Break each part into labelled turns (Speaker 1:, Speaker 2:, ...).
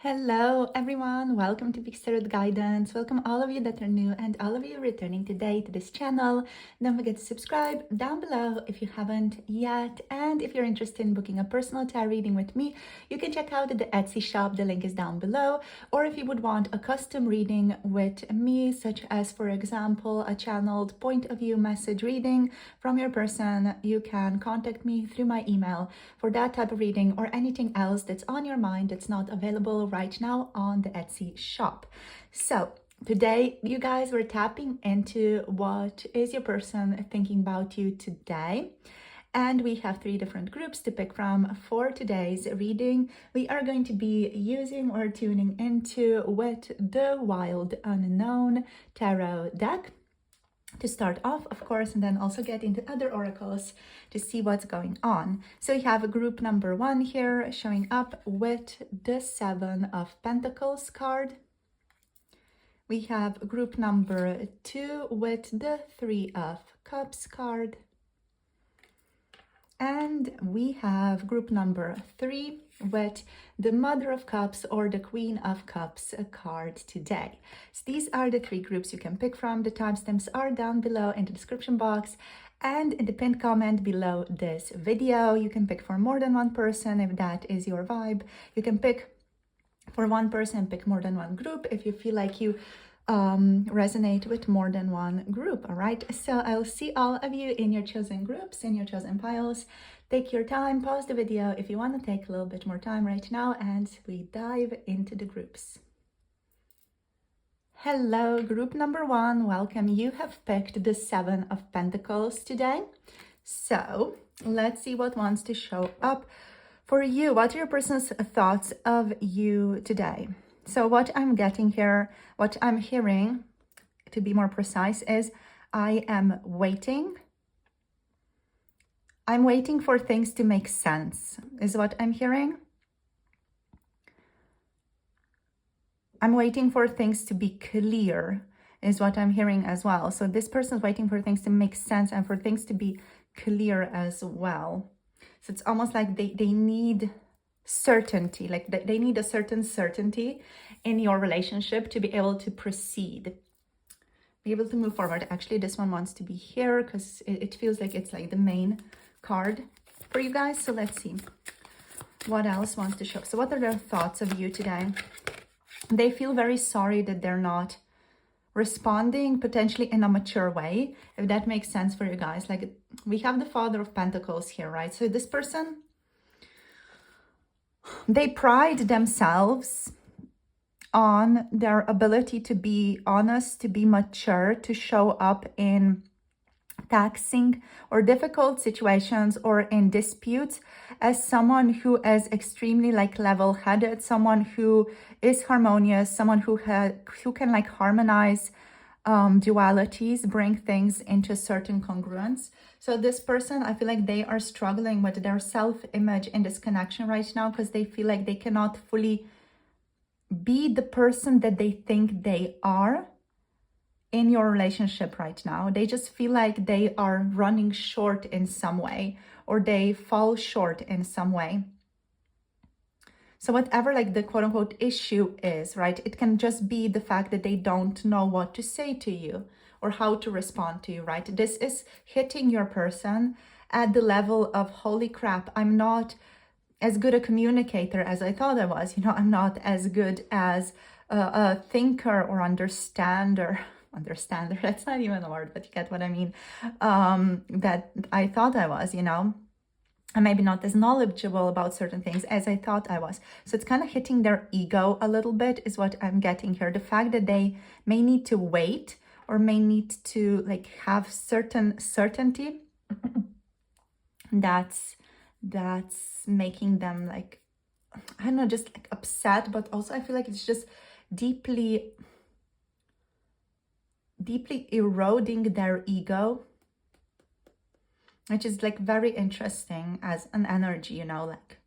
Speaker 1: Hello everyone, welcome to Big Tarot Guidance. Welcome all of you that are new and all of you returning today to this channel. Don't forget to subscribe down below if you haven't yet. And if you're interested in booking a personal tarot reading with me, you can check out the Etsy shop, the link is down below. Or if you would want a custom reading with me, such as for example, a channeled point of view message reading from your person, you can contact me through my email for that type of reading or anything else that's on your mind that's not available right now on the Etsy shop. So today, you guys, were tapping into what is your person thinking about you today. And we have 3 different groups to pick from for today's reading. We are going to be using or tuning into with the Wild Unknown Tarot deck to start off, of course, and then also get into other oracles to see what's going on. So we have a group number 1 here showing up with the 7 of Pentacles card. We have group number 2 with the 3 of Cups card. And we have group number 3 with the Mother of Cups or the Queen of Cups card today. So these are the 3 groups you can pick from. The timestamps are down below in the description box and in the pinned comment below this video. You can pick for more than one person if that is your vibe. You can pick for one person, pick more than one group if you feel like you resonate with more than one group. All right, so I'll see all of you in your chosen groups, in your chosen piles. Take your time, pause the video if you want to take a little bit more time right now, and we dive into the groups. Hello, group number 1, welcome. You have picked the 7 of Pentacles today. So let's see what wants to show up for you. What are your person's thoughts of you today? So what I'm getting here, what I'm hearing, to be more precise, is I am waiting. I'm waiting for things to make sense, is what I'm hearing. I'm waiting for things to be clear, is what I'm hearing as well. So this person's waiting for things to make sense and for things to be clear as well. So it's almost like they need certainty, like they need a certain certainty in your relationship to be able to proceed, be able to move forward. Actually, this one wants to be here because it feels like it's like the main card for you guys. So let's see what else wants to show. So what are their thoughts of you today? They feel very sorry that they're not responding potentially in a mature way, if that makes sense for you guys. Like we have the Father of Pentacles here, right? So this person, they pride themselves on their ability to be honest, to be mature, to show up in taxing or difficult situations or in disputes as someone who is extremely like level-headed, someone who is harmonious, someone who can like harmonize dualities, bring things into certain congruence. So this person, I feel like they are struggling with their self-image in this connection right now because they feel like they cannot fully be the person that they think they are in your relationship right now. They just feel like they are running short in some way, or they fall short in some way. So whatever like the quote unquote issue is, right? It can just be the fact that they don't know what to say to you or how to respond to you, right? This is hitting your person at the level of, holy crap, I'm not as good a communicator as I thought I was. You know, I'm not as good as a thinker or understander, that's not even a word, but you get what I mean, that I thought I was, you know. I'm maybe not as knowledgeable about certain things as I thought I was. So it's kind of hitting their ego a little bit is what I'm getting here. The fact that they may need to wait or may need to like have certain certainty, that's making them like, I don't know, just like upset, but also I feel like it's just deeply eroding their ego, which is like very interesting as an energy, you know, like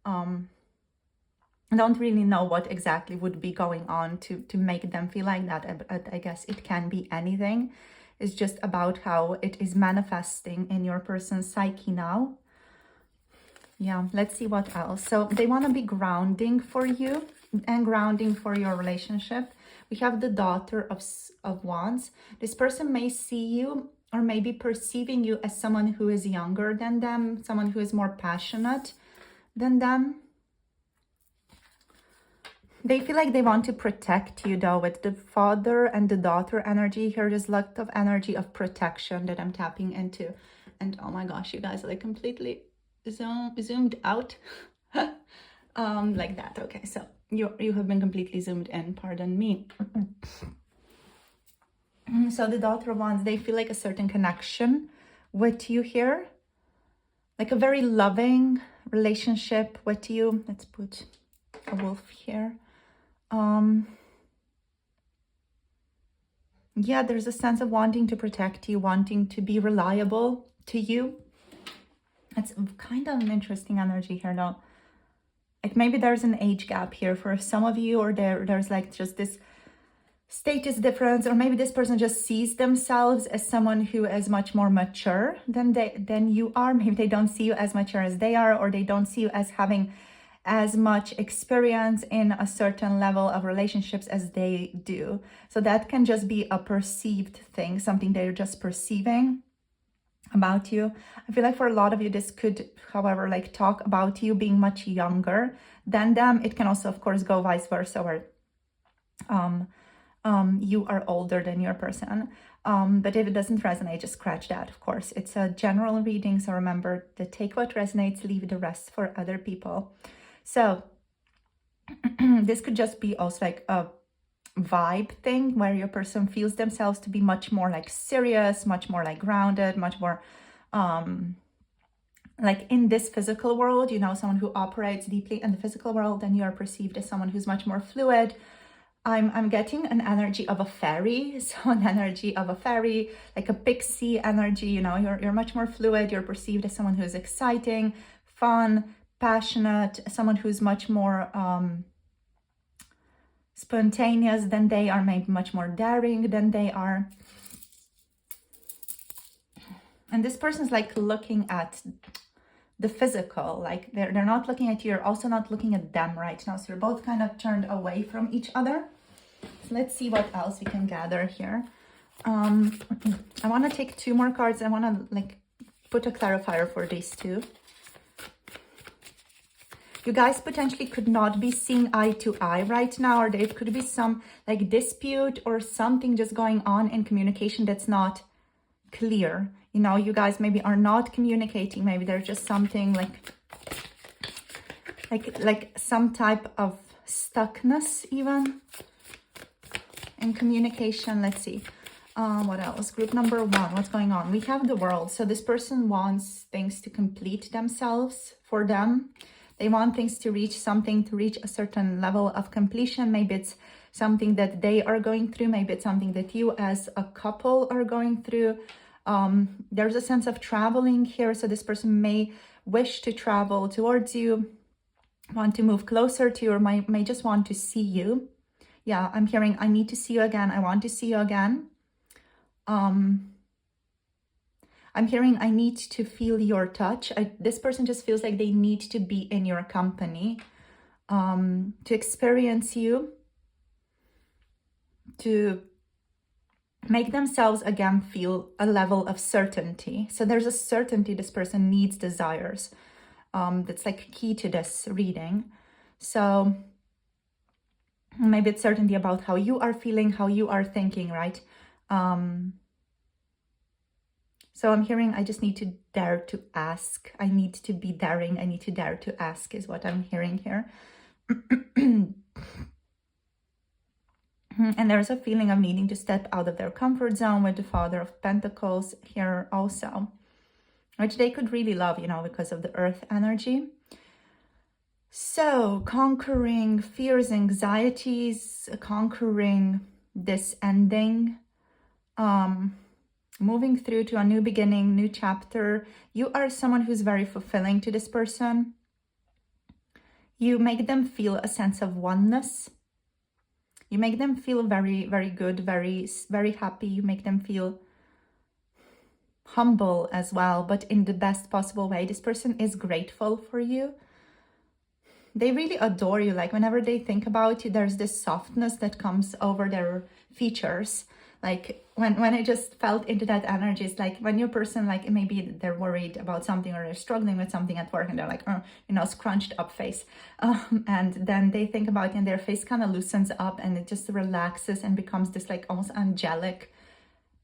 Speaker 1: I don't really know what exactly would be going on to make them feel like that. I guess it can be anything. It's just about how it is manifesting in your person's psyche now. Yeah, let's see what else. So they want to be grounding for you. and grounding for your relationship. We have the Daughter of Wands. This person may see you or maybe perceiving you as someone who is younger than them, someone who is more passionate than them. They feel like they want to protect you though, with the Father and the Daughter energy here. There's a lot of energy of protection that I'm tapping into. And oh my gosh, you guys are like completely zoomed out. Like that. Okay, so you have been completely zoomed in, pardon me. So the Daughter of Wands, they feel like a certain connection with you here, like a very loving relationship with you. Let's put a wolf here. Yeah, there's a sense of wanting to protect you, wanting to be reliable to you. It's kind of an interesting energy here though. Like maybe there's an age gap here for some of you, or there's like just this status difference, or maybe this person just sees themselves as someone who is much more mature than you are. Maybe they don't see you as mature as they are, or they don't see you as having as much experience in a certain level of relationships as they do. So that can just be a perceived thing, something they're just perceiving about you. I feel like for a lot of you, this could, however, like talk about you being much younger than them. It can also, of course, go vice versa, where you are older than your person. But if it doesn't resonate, just scratch that, of course. It's a general reading, so remember to take what resonates, leave the rest for other people. So this could just be also like a vibe thing where your person feels themselves to be much more like serious, much more like grounded, much more like in this physical world, you know, someone who operates deeply in the physical world, and you are perceived as someone who's much more fluid. I'm getting an energy of a fairy, so an energy of a fairy, like a pixie energy, you know, you're much more fluid, you're perceived as someone who's exciting, fun, passionate, someone who's much more spontaneous than they are, maybe much more daring than they are. And this person's like looking at the physical, like they're not looking at you, you're also not looking at them right now. So you're both kind of turned away from each other. So let's see what else we can gather here. I want to take two more cards. I want to like put a clarifier for these two. You guys potentially could not be seeing eye to eye right now, or there could be some like dispute or something just going on in communication that's not clear. You know, you guys maybe are not communicating. Maybe there's just something like some type of stuckness even in communication. Let's see. What else? Group number one, what's going on? We have the World. So this person wants things to complete themselves for them. They want things to reach something, to reach a certain level of completion. Maybe it's something that they are going through. Maybe it's something that you as a couple are going through. There's a sense of traveling here. So this person may wish to travel towards you, want to move closer to you, or may just want to see you. Yeah, I'm hearing, I need to see you again. I want to see you again. I'm hearing, I need to feel your touch. This person just feels like they need to be in your company, to experience you, to make themselves again feel a level of certainty. So there's a certainty this person needs, desires. That's like key to this reading. So maybe it's certainty about how you are feeling, how you are thinking, right? So I'm hearing, I just need to dare to ask. I need to be daring. I need to dare to ask is what I'm hearing here. And there's a feeling of needing to step out of their comfort zone with the Father of Pentacles here also, which they could really love, you know, because of the Earth energy. So conquering fears, anxieties, conquering this ending, moving through to a new beginning, new chapter. You are someone who's very fulfilling to this person. You make them feel a sense of oneness. You make them feel very, very good, very, very happy. You make them feel humble as well, but in the best possible way. This person is grateful for you. they really adore you. Like whenever they think about you, there's this softness that comes over their features. Like when I just felt into that energy, it's like when your person, like maybe they're worried about something or they're struggling with something at work and they're like, you know, scrunched up face. And then they think about it and their face kind of loosens up and it just relaxes and becomes this like almost angelic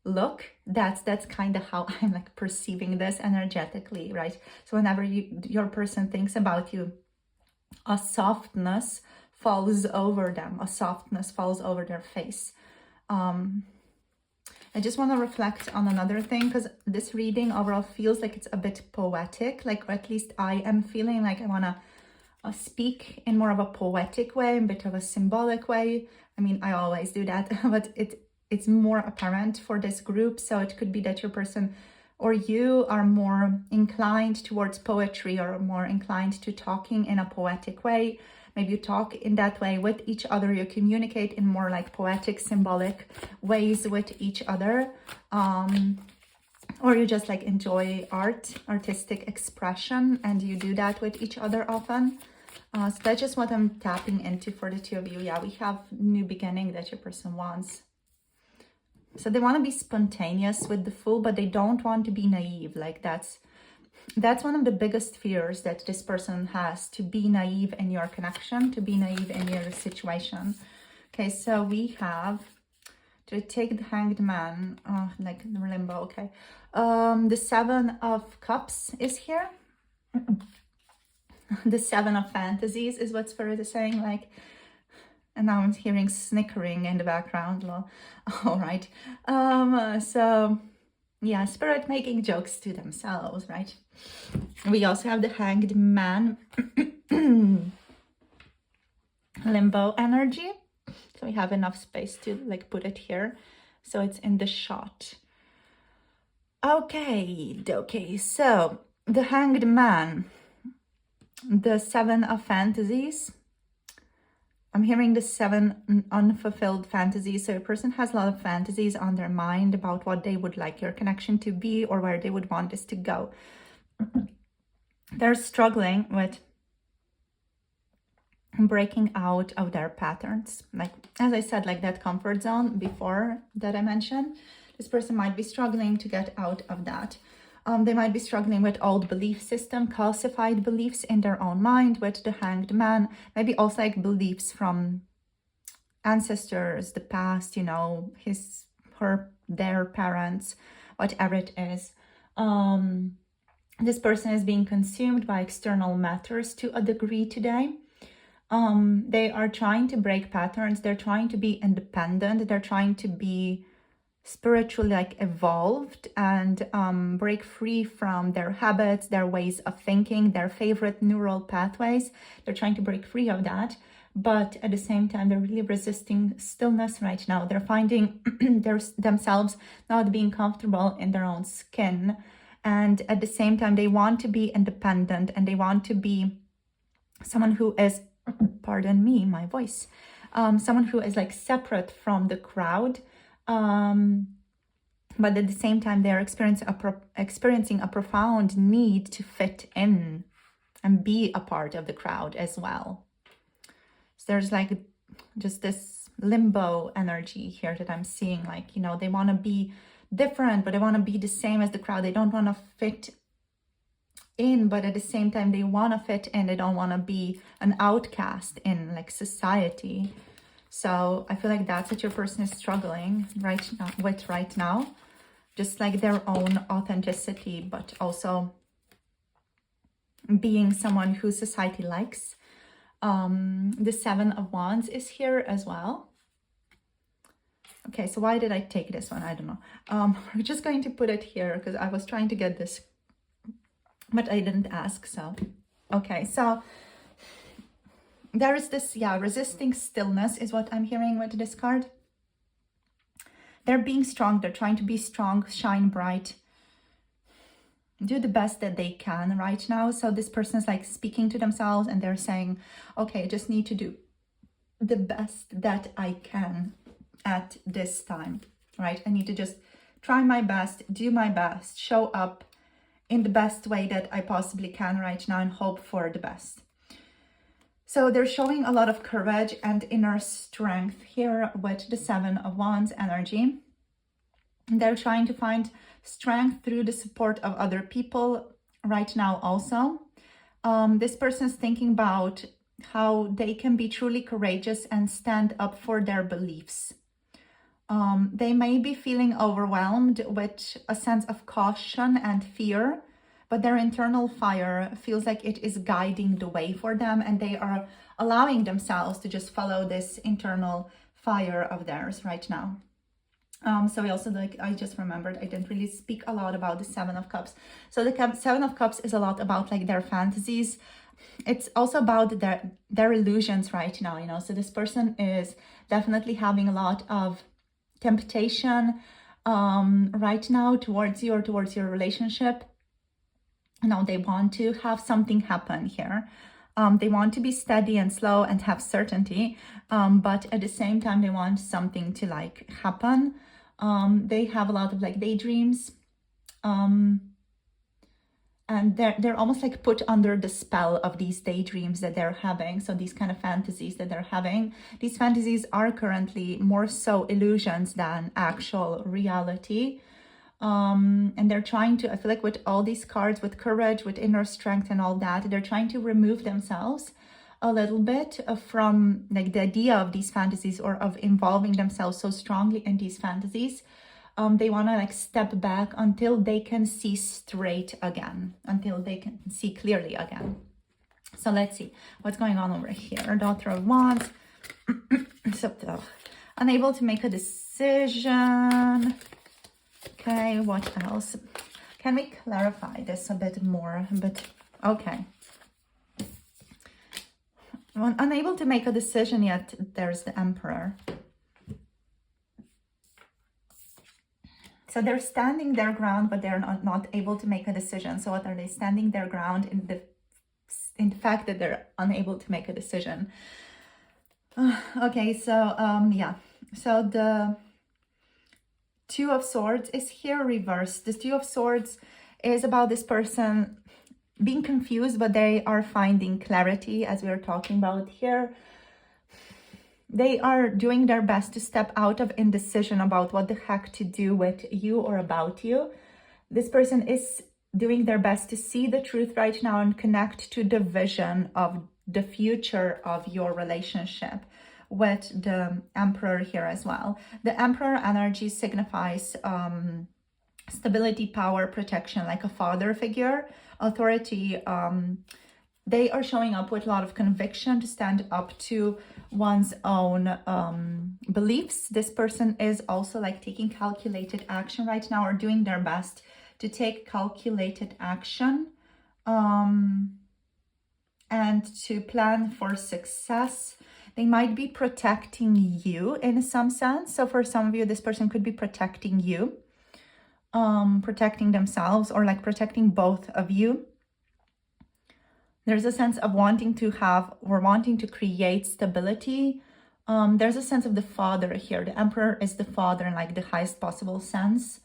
Speaker 1: look. That's kind of how I'm like perceiving this energetically, right? So whenever your person thinks about you, a softness falls over them, a softness falls over their face. I just want to reflect on another thing, because this reading overall feels like it's a bit poetic, like, or at least I am feeling like I want to speak in more of a poetic way, a bit of a symbolic way. I mean, I always do that, but it's more apparent for this group. So it could be that your person or you are more inclined towards poetry or more inclined to talking in a poetic way. Maybe you talk in that way with each other. You communicate in more like poetic, symbolic ways with each other. Or you just like enjoy artistic expression, and you do that with each other often. So that's just what I'm tapping into for the two of you. Yeah, we have new beginning that your person wants. So they want to be spontaneous with the Fool, but they don't want to be naive. Like that's one of the biggest fears that this person has, to be naive in your connection, to be naive in your situation. Okay, so we have to take the Hanged Man, like the limbo. Okay, the Seven of Cups is here. The Seven of Fantasies is what Spirit is saying, like, and now I'm hearing snickering in the background. All right, so yeah, Spirit making jokes to themselves, right? We also have the Hanged Man, limbo energy. So we have enough space to like put it here, so it's in the shot. Okay, so the Hanged Man, the Seven of Fantasies. I'm hearing the 7 unfulfilled fantasies. So a person has a lot of fantasies on their mind about what they would like your connection to be, or where they would want this to go. They're struggling with breaking out of their patterns. Like, as I said, like that comfort zone before that I mentioned, this person might be struggling to get out of that. They might be struggling with old belief system, calcified beliefs in their own mind with the Hanged Man, maybe also like beliefs from ancestors, the past, you know, their parents, whatever it is. This person is being consumed by external matters to a degree today. They are trying to break patterns. They're trying to be independent. They're trying to be spiritually like evolved and break free from their habits, their ways of thinking, their favorite neural pathways. They're trying to break free of that, but at the same time they're really resisting stillness right now. They're finding themselves not being comfortable in their own skin, and at the same time they want to be independent and they want to be someone who is, pardon me, my voice, someone who is like separate from the crowd. But at the same time, they're experiencing a profound need to fit in and be a part of the crowd as well. So there's like just this limbo energy here that I'm seeing. Like, you know, they want to be different, but they want to be the same as the crowd. They don't want to fit in, but at the same time, they want to fit in. They don't want to be an outcast in like society. So I feel like that's what your person is struggling with right now. Just like their own authenticity, but also being someone who society likes. The Seven of Wands is here as well. Okay, so why did I take this one? I don't know. We're just going to put it here because I was trying to get this, but I didn't ask. So, okay, so there is this, resisting stillness is what I'm hearing with this card. They're being strong. They're trying to be strong, shine bright, do the best that they can right now. So this person is like speaking to themselves and they're saying, okay, I just need to do the best that I can at this time, right? I need to just try my best, do my best, show up in the best way that I possibly can right now and hope for the best. So they're showing a lot of courage and inner strength here with the Seven of Wands energy. They're trying to find strength through the support of other people right now also. This person is thinking about how they can be truly courageous and stand up for their beliefs. They may be feeling overwhelmed with a sense of caution and fear, but their internal fire feels like it is guiding the way for them, and they are allowing themselves to just follow this internal fire of theirs right now. So we also, like, I just remembered I didn't really speak a lot about the Seven of Cups. So the Seven of Cups is a lot about like their fantasies. It's also about their illusions right now, you know. So this person is definitely having a lot of temptation right now towards you or towards your relationship. You know, they want to have something happen here. They want to be steady and slow and have certainty, but at the same time they want something to like happen. They have a lot of like daydreams, and they're almost like put under the spell of these daydreams that they're having. So these kind of fantasies that they're having, these fantasies are currently more so illusions than actual reality. And they're trying to, I feel like with all these cards, with courage, with inner strength and all that, they're trying to remove themselves a little bit from like the idea of these fantasies or of involving themselves so strongly in these fantasies. They want to like step back until they can see straight again, until they can see clearly again. So let's see what's going on over here. Daughter of Wands. So, unable to make a decision. Okay, what else? Can we clarify this a bit more? But okay. Unable to make a decision yet, there's the Emperor. So they're standing their ground, but they're not able to make a decision. So what are they? Standing their ground in the fact that they're unable to make a decision. Okay, so yeah. So the Two of Swords is here reversed. The Two of Swords is about this person being confused, but they are finding clarity, as we are talking about here. They are doing their best to step out of indecision about what the heck to do with you or about you. This person is doing their best to see the truth right now and connect to the vision of the future of your relationship with the Emperor here as well. The Emperor energy signifies stability, power, protection, like a father figure, authority. They are showing up with a lot of conviction to stand up to one's own beliefs. This person is also like taking calculated action right now, or doing their best to take calculated action and to plan for success. They might be protecting you in some sense. So for some of you, this person could be protecting you, protecting themselves, or like protecting both of you. There's a sense of wanting to have or wanting to create stability. There's a sense of the father here. The Emperor is the father in like the highest possible sense.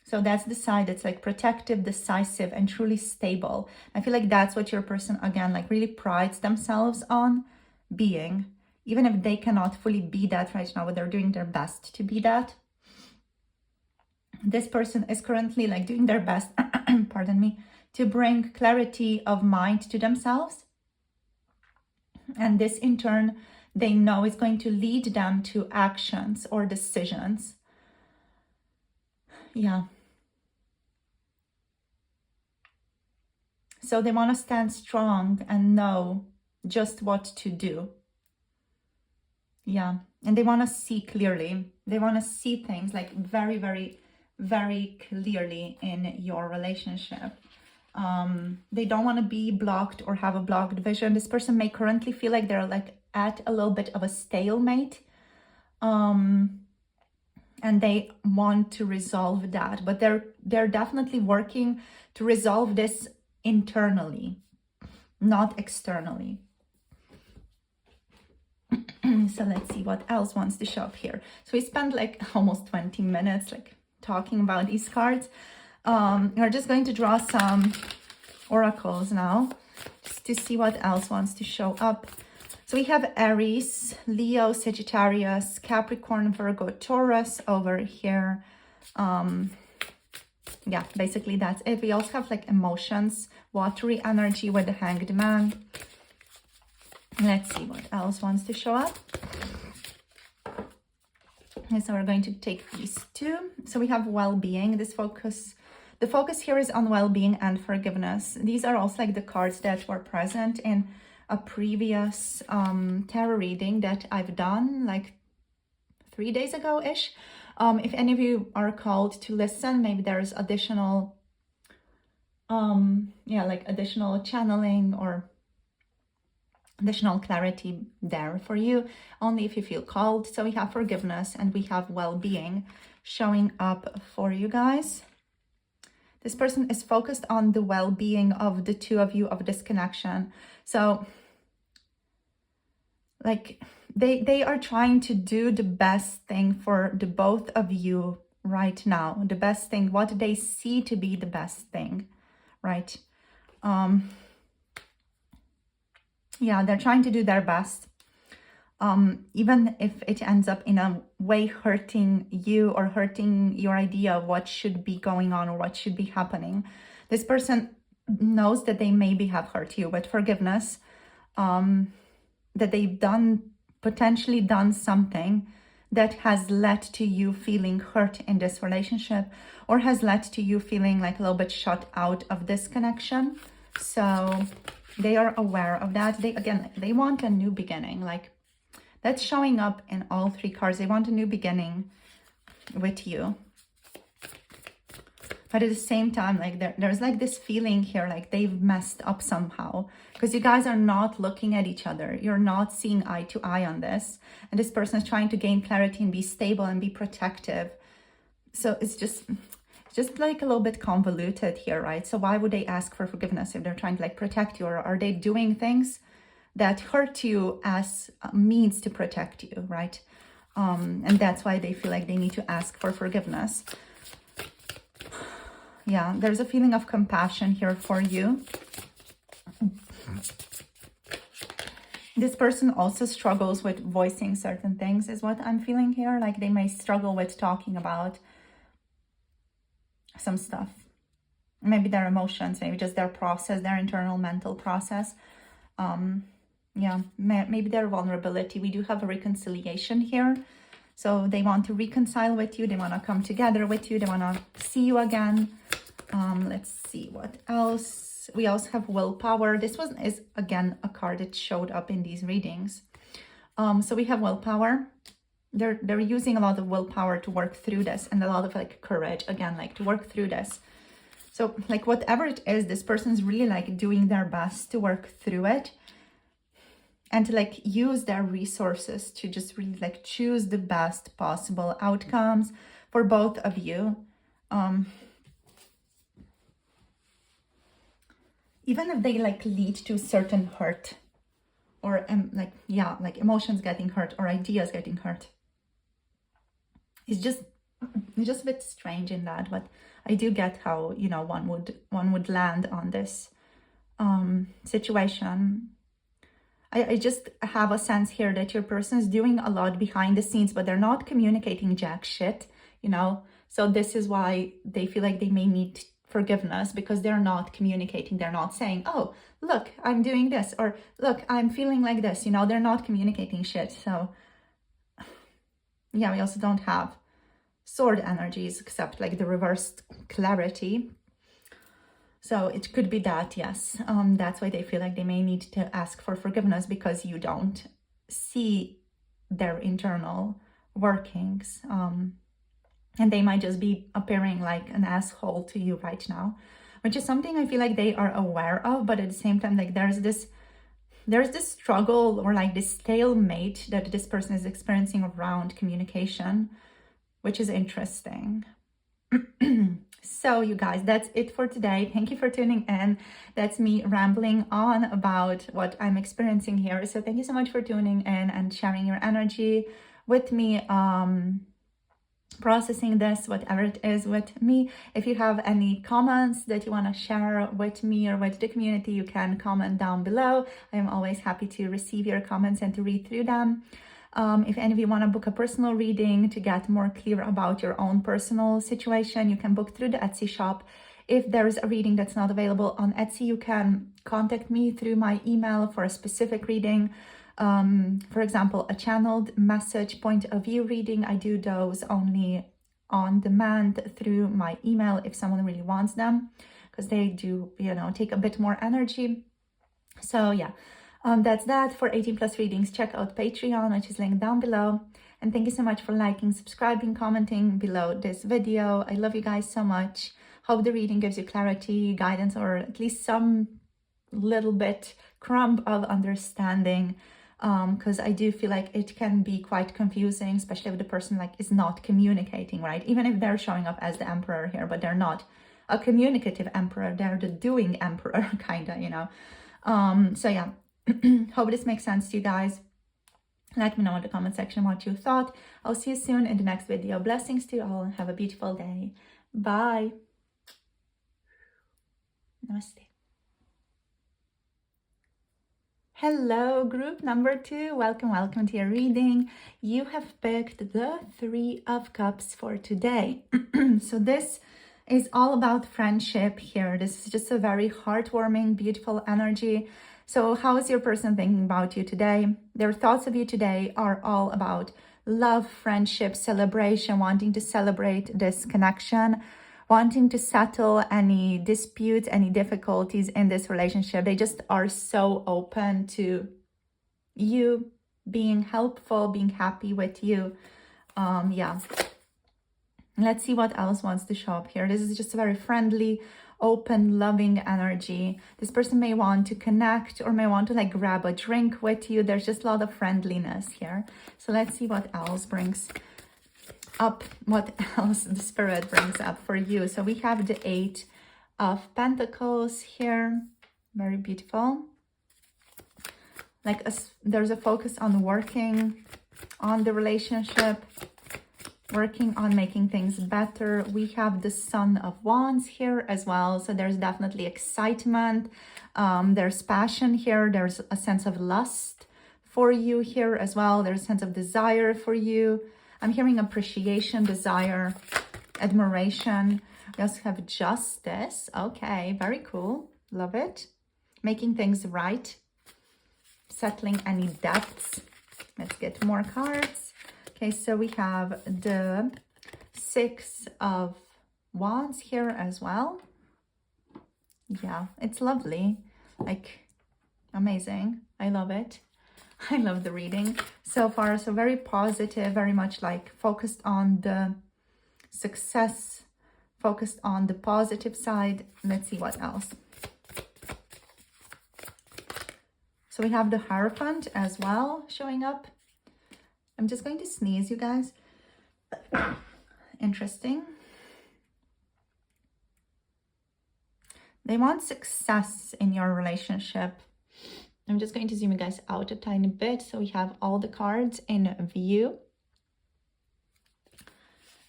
Speaker 1: So that's the side that's like protective, decisive, and truly stable. I feel like that's what your person, again, like really prides themselves on being. Even if they cannot fully be that right now, but they're doing their best to be that. This person is currently like doing their best, pardon me, to bring clarity of mind to themselves. And this in turn, they know is going to lead them to actions or decisions. Yeah. So they want to stand strong and know just what to do. Yeah. And they want to see clearly. They want to see things like very, very, very clearly in your relationship. They don't want to be blocked or have a blocked vision. This person may currently feel like they're like at a little bit of a stalemate. And they want to resolve that, but they're definitely working to resolve this internally, not externally. So let's see what else wants to show up here. So we spent like almost 20 minutes like talking about these cards. We're just going to draw some oracles now to see what else wants to show up. So we have Aries, Leo, Sagittarius, Capricorn, Virgo, Taurus over here. Yeah, basically that's it. We also have like emotions, watery energy with the Hanged Man. Let's see what else wants to show up. And so we're going to take these two. So we have well-being. The focus here is on well-being and forgiveness. These are also like the cards that were present in a previous tarot reading that I've done like 3 days ago-ish. If any of you are called to listen, maybe there's additional, yeah, like additional channeling or additional clarity there for you, only if you feel called. So we have forgiveness and we have well-being showing up for you guys. This person is focused on the well-being of the two of you, of this connection. So like they are trying to do the best thing for the both of you right now. The best thing, what they see to be the best thing, right? Yeah, they're trying to do their best. Even if it ends up in a way hurting you or hurting your idea of what should be going on or what should be happening. This person knows that they maybe have hurt you with forgiveness, that they've potentially done something that has led to you feeling hurt in this relationship, or has led to you feeling like a little bit shut out of this connection. So they are aware of that. They want a new beginning. Like that's showing up in all three cards. They want a new beginning with you. But at the same time, like there's like this feeling here, like they've messed up somehow, because you guys are not looking at each other. You're not seeing eye to eye on this. And this person is trying to gain clarity and be stable and be protective. So it's just like a little bit convoluted here, right? So why would they ask for forgiveness if they're trying to like protect you? Or are they doing things that hurt you as a means to protect you, right? And that's why they feel like they need to ask for forgiveness. Yeah, there's a feeling of compassion here for you. This person also struggles with voicing certain things, is what I'm feeling here. Like they may struggle with talking about some stuff. Maybe their emotions, maybe just their process, their internal mental process. Yeah, maybe their vulnerability. We do have a reconciliation here. So they want to reconcile with you. They want to come together with you. They want to see you again. Let's see what else. We also have willpower. This one is, again, a card that showed up in these readings. So we have willpower. They're using a lot of willpower to work through this, and a lot of like courage, again, like to work through this. So like whatever it is, this person's really like doing their best to work through it. And to like use their resources to just really like choose the best possible outcomes for both of you. Even if they like lead to certain hurt, or like, yeah, like emotions getting hurt or ideas getting hurt. It's just a bit strange in that, but I do get how, you know, one would land on this situation. I just have a sense here that your person is doing a lot behind the scenes, but they're not communicating jack shit, you know? So this is why they feel like they may need forgiveness, because they're not communicating. They're not saying, oh, look, I'm doing this, or look, I'm feeling like this, you know? They're not communicating shit. So yeah, we also don't have sword energies except like the reversed clarity. So it could be that, yes, that's why they feel like they may need to ask for forgiveness, because you don't see their internal workings. And they might just be appearing like an asshole to you right now, which is something I feel like they are aware of. But at the same time, like there's this struggle, or like this stalemate that this person is experiencing around communication, which is interesting. So you guys, that's it for today. Thank you for tuning in. That's me rambling on about what I'm experiencing here. So thank you so much for tuning in and sharing your energy with me. processing this, whatever it is, with me. If you have any comments that you want to share with me or with the community, you can comment down below. I'm always happy to receive your comments and to read through them. If any of you want to book a personal reading to get more clear about your own personal situation, you can book through the Etsy shop. If there is a reading that's not available on Etsy, you can contact me through my email for a specific reading. For example, a channeled message point of view reading, I do those only on demand through my email if someone really wants them, because they do, you know, take a bit more energy. So yeah, that's that. For 18+ readings, check out Patreon, which is linked down below. And thank you so much for liking, subscribing, commenting below this video. I love you guys so much. Hope the reading gives you clarity, guidance, or at least some little bit crumb of understanding, because I do feel like it can be quite confusing, especially if the person like is not communicating, right? Even if they're showing up as the emperor here, but they're not a communicative emperor, they're the doing emperor, kind of, you know. So yeah, hope this makes sense to you guys. Let me know in the comment section what you thought. I'll see you soon in the next video. Blessings to you all and have a beautiful day. Bye. Namaste. Hello, group number 2. Welcome to your reading. You have picked the 3 of Cups for today. So this is all about friendship here. This is just a very heartwarming, beautiful energy. So how is your person thinking about you today? Their thoughts of you today are all about love, friendship, celebration, wanting to celebrate this connection, wanting to settle any disputes, any difficulties in this relationship. They just are so open to you being helpful, being happy with you. Yeah. Let's see what else wants to show up here. This is just a very friendly, open, loving energy. This person may want to connect or may want to like grab a drink with you. There's just a lot of friendliness here. So let's see what else brings up, what else the spirit brings up for you. So we have the 8 of Pentacles here. Very beautiful. Like there's a focus on working on the relationship, working on making things better. We have the Sun of Wands here as well. So there's definitely excitement. There's passion here. There's a sense of lust for you here as well. There's a sense of desire for you. I'm hearing appreciation, desire, admiration. We also have Justice. Okay, very cool. Love it. Making things right. Settling any debts. Let's get more cards. Okay, so we have the 6 of Wands here as well. Yeah, it's lovely. Like, amazing. I love it. I love the reading so far. So very positive, very much like focused on the success, focused on the positive side. Let's see what else. So we have the Hierophant as well showing up. I'm just going to sneeze, you guys. Interesting. They want success in your relationship. I'm just going to zoom you guys out a tiny bit so we have all the cards in view.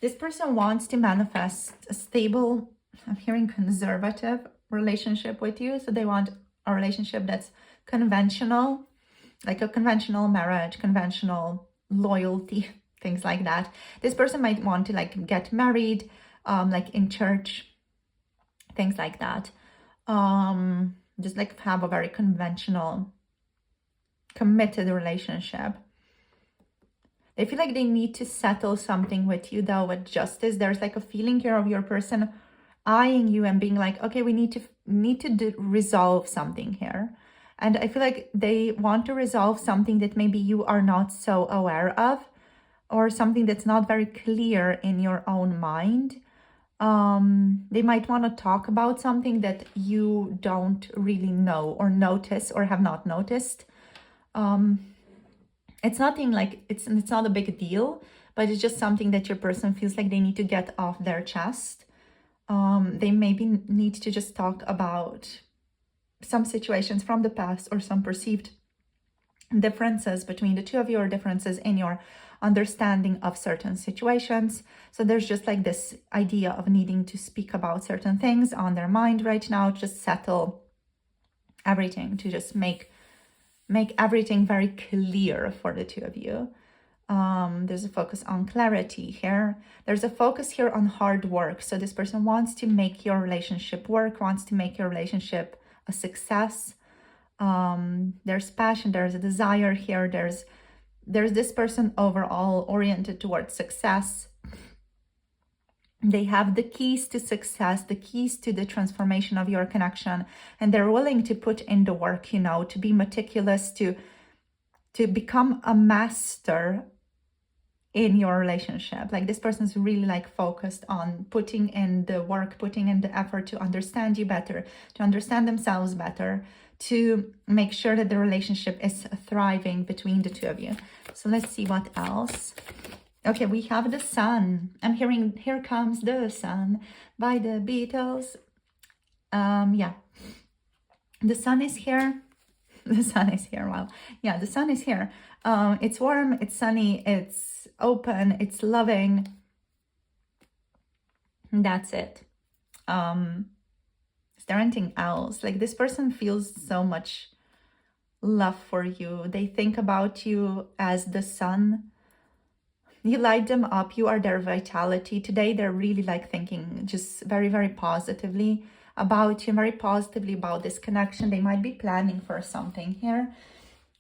Speaker 1: This person wants to manifest a stable, I'm hearing conservative relationship with you. So they want a relationship that's conventional, like a conventional marriage, conventional loyalty, things like that. This person might want to like get married, like in church, things like that. Just like have a very conventional, committed relationship. They feel like they need to settle something with you though, with Justice. There's like a feeling here of your person eyeing you and being like, okay, we need to resolve something here. And I feel like they want to resolve something that maybe you are not so aware of, or something that's not very clear in your own mind. They might want to talk about something that you don't really know or notice or have not noticed. It's nothing like, it's not a big deal, but it's just something that your person feels like they need to get off their chest. They maybe need to just talk about some situations from the past or some perceived differences between the two of you, or differences in your understanding of certain situations. So there's just like this idea of needing to speak about certain things on their mind right now, just settle everything, to just make everything very clear for the two of you. There's a focus on clarity here. There's a focus here on hard work. So this person wants to make your relationship work, wants to make your relationship a success. There's passion, there's a desire here. There's this person overall oriented towards success. They have the keys to success, the keys to the transformation of your connection, and they're willing to put in the work, you know, to be meticulous, to become a master in your relationship. Like this person's really like focused on putting in the work, putting in the effort to understand you better, to understand themselves better, to make sure that the relationship is thriving between the two of you. So let's see what else. Okay, we have the sun. I'm hearing Here Comes the Sun by the Beatles. Yeah, the sun is here. The sun is here. Wow. Yeah, the sun is here. It's warm, it's sunny, it's open, it's loving. That's it. Is there anything else? Like this person feels so much love for you. They think about you as the sun. You light them up. You are their vitality. Today, they're really like thinking just very, very positively about you, very positively about this connection. They might be planning for something here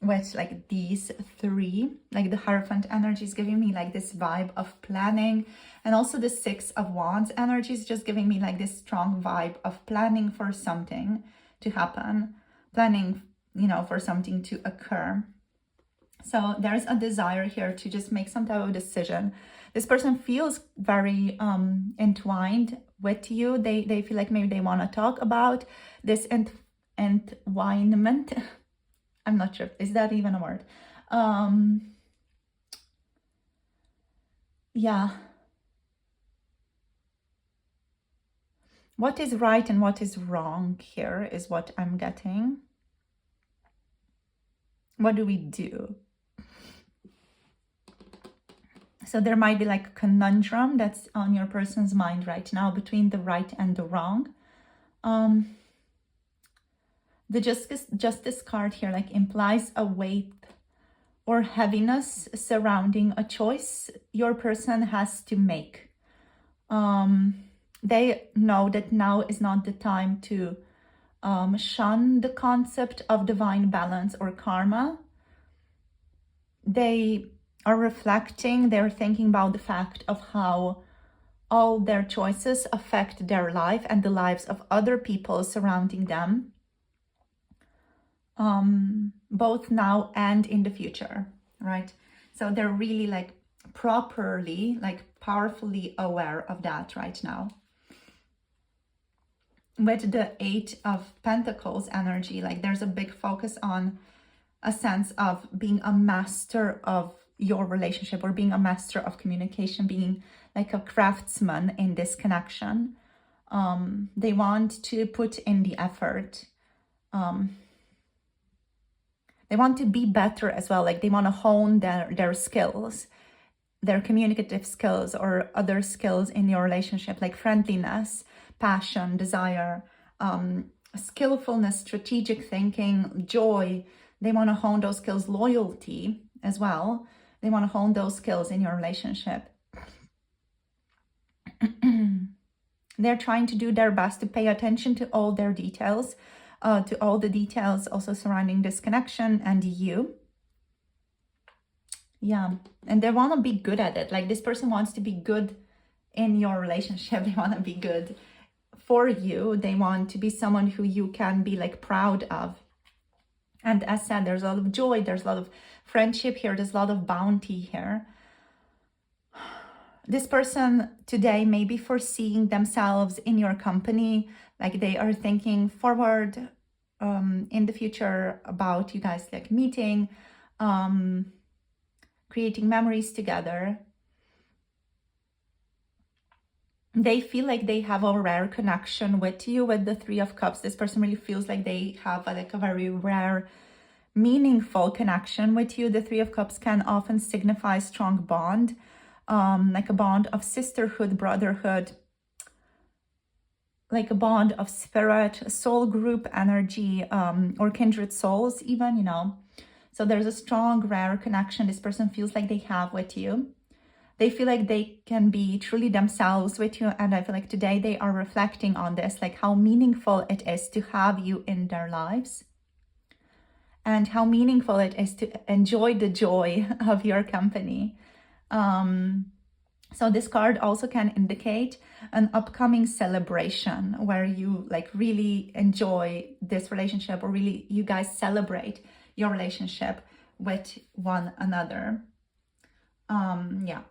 Speaker 1: with like these three. Like the Hierophant energy is giving me like this vibe of planning. And also the Six of Wands energy is just giving me like this strong vibe of planning for something to happen. Planning, you know, for something to occur. So there's a desire here to just make some type of decision. This person feels very entwined with you. They feel like maybe they want to talk about this entwinement. I'm not sure. Is that even a word? Yeah. What is right and what is wrong here is what I'm getting. What do we do? So there might be like a conundrum that's on your person's mind right now between the right and the wrong. The justice card here like implies a weight or heaviness surrounding a choice your person has to make. They know that now is not the time to shun the concept of divine balance or karma. They are reflecting, they're thinking about the fact of how all their choices affect their life and the lives of other people surrounding them, both now and in the future, right? So they're really like properly, like powerfully aware of that right now. With the Eight of Pentacles energy, like there's a big focus on a sense of being a master of your relationship, or being a master of communication, being like a craftsman in this connection. They want to put in the effort. They want to be better as well. Like they want to hone their skills, their communicative skills, or other skills in your relationship, like friendliness, passion, desire, skillfulness, strategic thinking, joy. They want to hone those skills, loyalty as well. They want to hone those skills in your relationship. They're trying to do their best to pay attention to all their details, to all the details also surrounding this connection and you. Yeah, and they want to be good at it. Like this person wants to be good in your relationship. They want to be good for you. They want to be someone who you can be like proud of. And as said, there's a lot of joy, there's a lot of friendship here, there's a lot of bounty here. This person today may be foreseeing themselves in your company, like they are thinking forward in the future about you guys like meeting, creating memories together. They feel like they have a rare connection with you with the Three of Cups. This person really feels like they have like a very rare meaningful connection with you. The Three of Cups can often signify a strong bond, like a bond of sisterhood, brotherhood, like a bond of spirit, soul group energy, or kindred souls even, you know. So there's a strong, rare connection this person feels like they have with you. They feel like they can be truly themselves with you. And I feel like today they are reflecting on this, like how meaningful it is to have you in their lives. And how meaningful it is to enjoy the joy of your company. So this card also can indicate an upcoming celebration where you like really enjoy this relationship, or really you guys celebrate your relationship with one another. Yeah.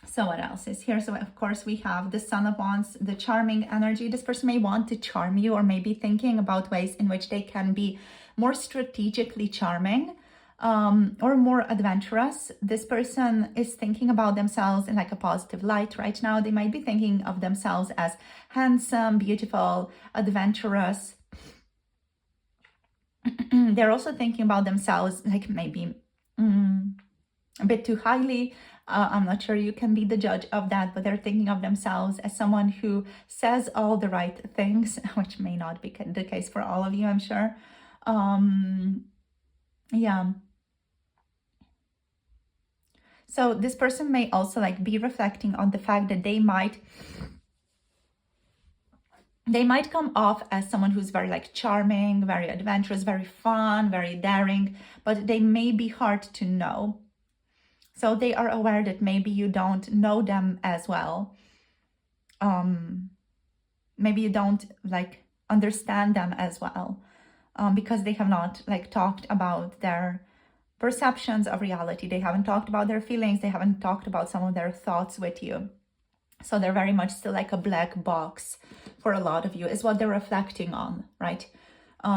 Speaker 1: So what else is here? So of course we have the Son of Wands, the charming energy. This person may want to charm you, or maybe thinking about ways in which they can be more strategically charming, or more adventurous. This person is thinking about themselves in like a positive light right now. They might be thinking of themselves as handsome, beautiful, adventurous. They're also thinking about themselves like maybe a bit too highly. I'm not sure, you can be the judge of that, but they're thinking of themselves as someone who says all the right things, which may not be the case for all of you, I'm sure. Yeah. So this person may also like be reflecting on the fact that they might come off as someone who's very like charming, very adventurous, very fun, very daring, but they may be hard to know. So they are aware that maybe you don't know them as well. Maybe you don't like understand them as well, because they have not like talked about their perceptions of reality. They haven't talked about their feelings. They haven't talked about some of their thoughts with you. So they're very much still like a black box for a lot of you, is what they're reflecting on, right?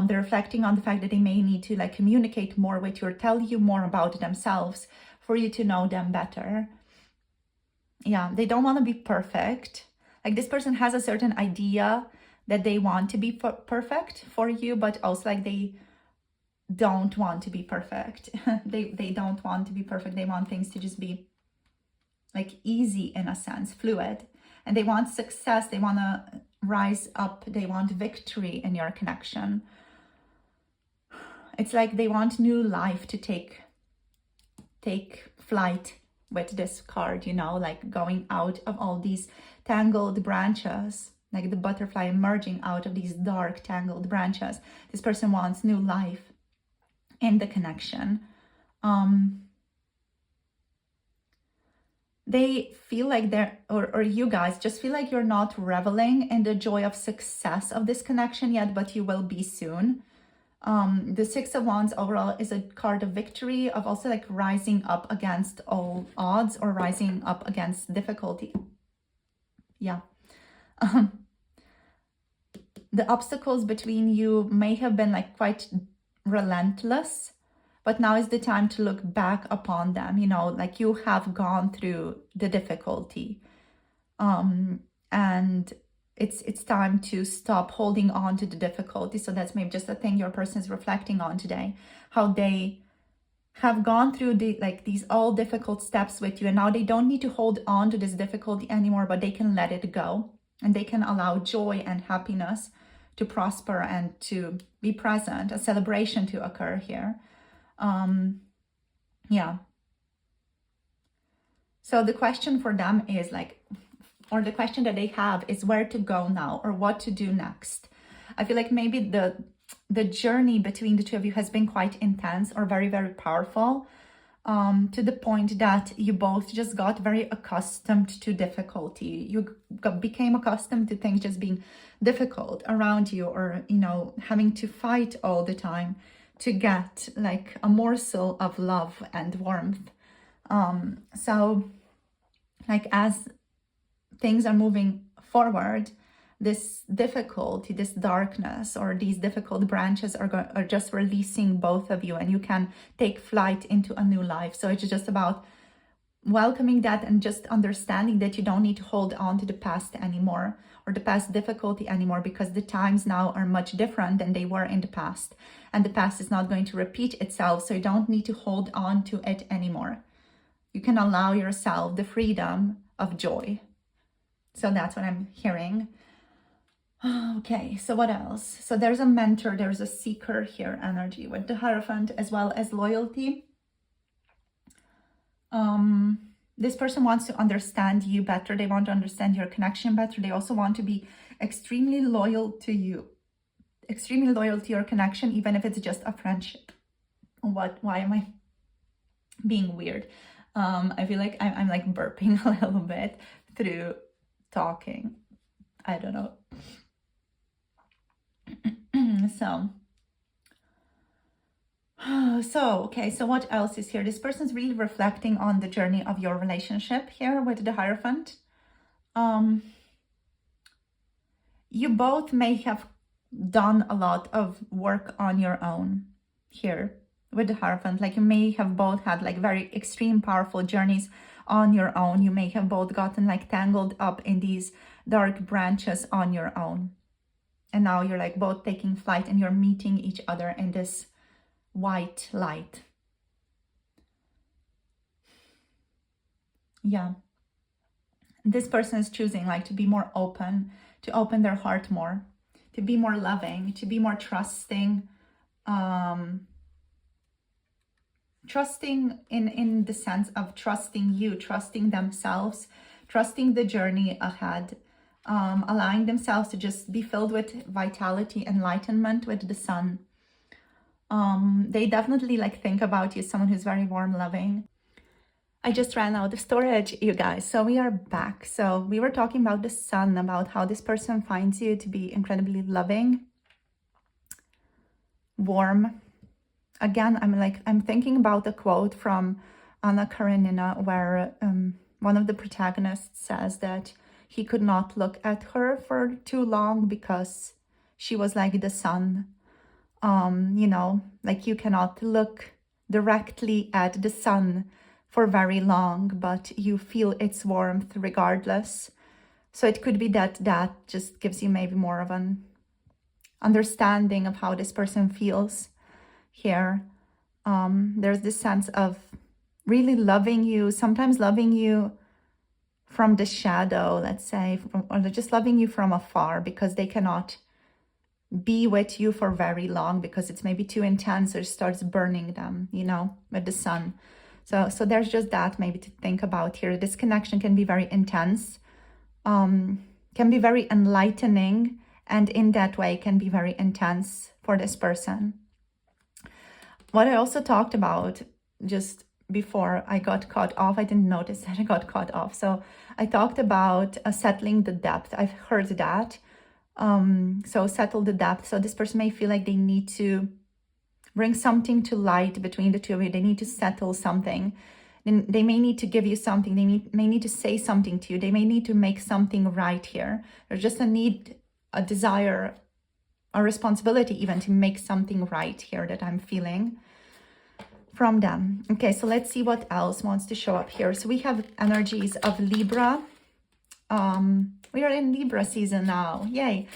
Speaker 1: They're reflecting on the fact that they may need to like communicate more with you, or tell you more about themselves for you to know them better. Yeah, they don't want to be perfect. Like this person has a certain idea that they want to be perfect for you, but also like they don't want to be perfect. they don't want to be perfect. They want things to just be like easy in a sense, fluid. And they want success. They want to rise up. They want victory in your connection. It's like they want new life to take flight with this card, you know, like going out of all these tangled branches, like the butterfly emerging out of these dark tangled branches. This person wants new life in the connection. They feel like they're, or you guys just feel like you're not reveling in the joy of success of this connection yet, but you will be soon. The Six of Wands overall is a card of victory, of also like rising up against all odds, or rising up against difficulty. Yeah. The obstacles between you may have been like quite relentless, but now is the time to look back upon them, you know, like you have gone through the difficulty. And it's time to stop holding on to the difficulty. So that's maybe just a thing your person is reflecting on today, how they have gone through these all difficult steps with you, and now they don't need to hold on to this difficulty anymore, but they can let it go, and they can allow joy and happiness to prosper and to be present, a celebration to occur here. Yeah. So the question for them is like, or the question that they have is where to go now, or what to do next. I feel like maybe the journey between the two of you has been quite intense, or very, very powerful, to the point that you both just got very accustomed to difficulty. You became accustomed to things just being difficult around you, or, you know, having to fight all the time to get like a morsel of love and warmth. So like as things are moving forward, this difficulty, this darkness, or these difficult branches are just releasing both of you, and you can take flight into a new life. So it's just about welcoming that and just understanding that you don't need to hold on to the past anymore, or the past difficulty anymore, because the times now are much different than they were in the past, and the past is not going to repeat itself, so you don't need to hold on to it anymore. You can allow yourself the freedom of joy. So that's what I'm hearing. Okay, so what else? So there's a mentor, there's a seeker here energy with the Hierophant, as well as loyalty. This person wants to understand you better. They want to understand your connection better. They also want to be extremely loyal to you, extremely loyal to your connection, even if it's just a friendship. Why am I being weird? I feel like I'm like burping a little bit through talking. I don't know. Okay, so what else is here? This person's really reflecting on the journey of your relationship here with the Hierophant. You both may have done a lot of work on your own here with the Hierophant. Like you may have both had like very extreme, powerful journeys on your own. You may have both gotten like tangled up in these dark branches on your own. And now you're like both taking flight and you're meeting each other in this white light. Yeah. This person is choosing like to be more open, to open their heart more, to be more loving, to be more trusting. Trusting in the sense of trusting you, trusting themselves, trusting the journey ahead, allowing themselves to just be filled with vitality, enlightenment with the sun. They definitely like think about you, someone who's very warm, loving. I just ran out of storage, you guys, so we are back. So we were talking about the sun, about how this person finds you to be incredibly loving, warm. Again, I'm thinking about a quote from Anna Karenina where one of the protagonists says that he could not look at her for too long because she was like the sun. You know, like you cannot look directly at the sun for very long, but you feel its warmth regardless. So it could be that just gives you maybe more of an understanding of how this person feels here. There's this sense of really loving you, sometimes loving you from the shadow, let's say, or just loving you from afar because they cannot be with you for very long because it's maybe too intense or starts burning them, you know, with the sun. So there's just that maybe to think about here. This connection can be very intense, can be very enlightening, and in that way can be very intense for this person. What I also talked about just before I got cut off, I didn't notice that I got cut off. So I talked about settling the depth. I've heard that. So settle the depth. So this person may feel like they need to bring something to light between the two of you. They need to settle something. They may need to give you something. They may need to say something to you. They may need to make something right here. There's just a need, a desire, a responsibility even to make something right here that I'm feeling from them. Okay, so let's see what else wants to show up here. So we have energies of Libra. We are in Libra season now. Yay.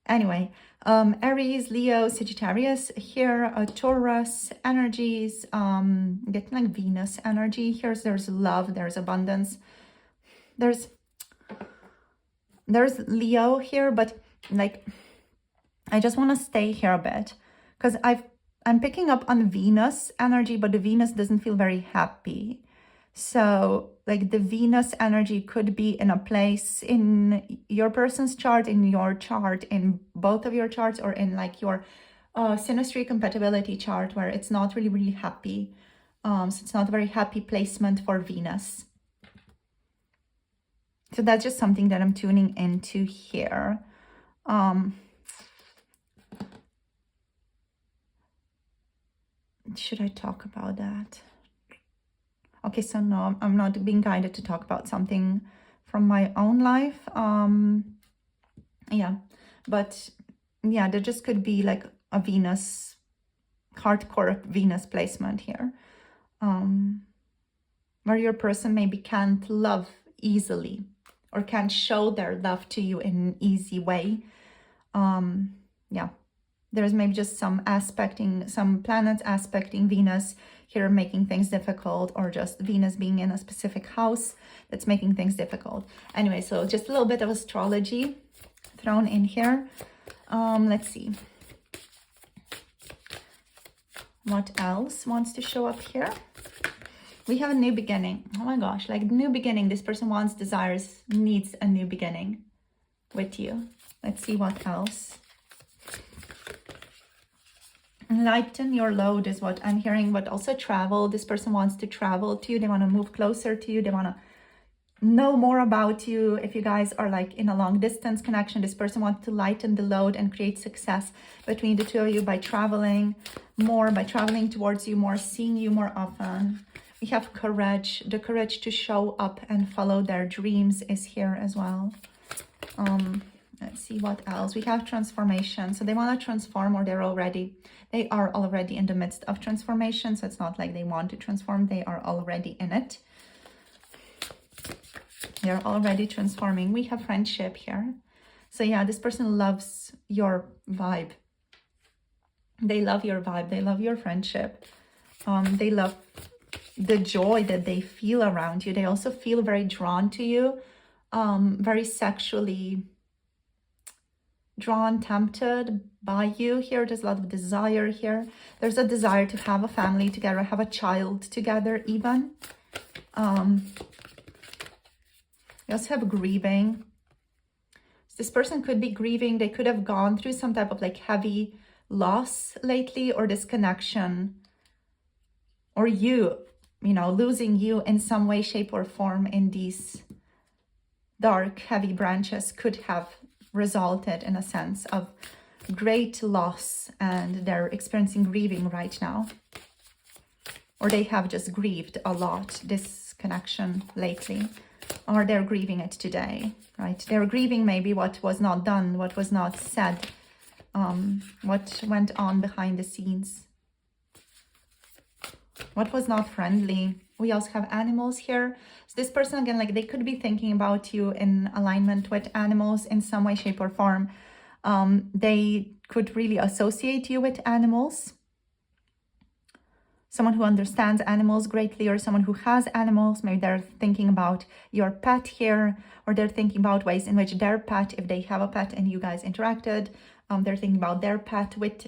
Speaker 1: Anyway, Aries, Leo, Sagittarius here, Taurus energies, getting like Venus energy. There's love, there's abundance. There's Leo here, but like I just want to stay here a bit because I'm picking up on Venus energy, but the Venus doesn't feel very happy. So like the Venus energy could be in a place in your person's chart, in your chart, in both of your charts, or in like your synastry compatibility chart where it's not really happy. So it's not a very happy placement for Venus. So that's just something that I'm tuning into here. Should I talk about that? Okay, so no, I'm not being guided to talk about something from my own life. Yeah, but yeah, there just could be like a Venus, hardcore Venus placement here. where your person maybe can't love easily or can't show their love to you in an easy way. Yeah, there's maybe just some planets aspecting Venus here, making things difficult, or just Venus being in a specific house that's making things difficult. Anyway, so just a little bit of astrology thrown in here. Let's see. What else wants to show up here? We have a new beginning. Oh my gosh, like new beginning. This person wants, desires, needs a new beginning with you. Let's see what else. Lighten your load is what I'm hearing, but also travel. This person wants to travel to you. They want to move closer to you. They want to know more about you. If you guys are like in a long distance connection, this person wants to lighten the load and create success between the two of you by traveling more, by traveling towards you more, seeing you more often. We have courage. The courage to show up and follow their dreams is here as well. Let's see what else. We have transformation. So they want to transform, or they are already in the midst of transformation. So it's not like they want to transform. They are already in it. They're already transforming. We have friendship here. So yeah, this person loves your vibe. They love your vibe. They love your friendship. They love the joy that they feel around you. They also feel very drawn to you, very sexually drawn, tempted by you here. There's a lot of desire here. There's a desire to have a family together, have a child together even. We also have grieving. So this person could be grieving. They could have gone through some type of like heavy loss lately, or disconnection, or you know, losing you in some way, shape or form in these dark, heavy branches could have resulted in a sense of great loss, and they're experiencing grieving right now, or they have just grieved a lot this connection lately, or they're grieving it today, right? They're grieving maybe what was not done, what was not said, what went on behind the scenes, what was not friendly. We also have animals here. So this person, again, like they could be thinking about you in alignment with animals in some way, shape or form. They could really associate you with animals. Someone who understands animals greatly, or someone who has animals. Maybe they're thinking about your pet here, or they're thinking about ways in which their pet, if they have a pet and you guys interacted, they're thinking about their pet with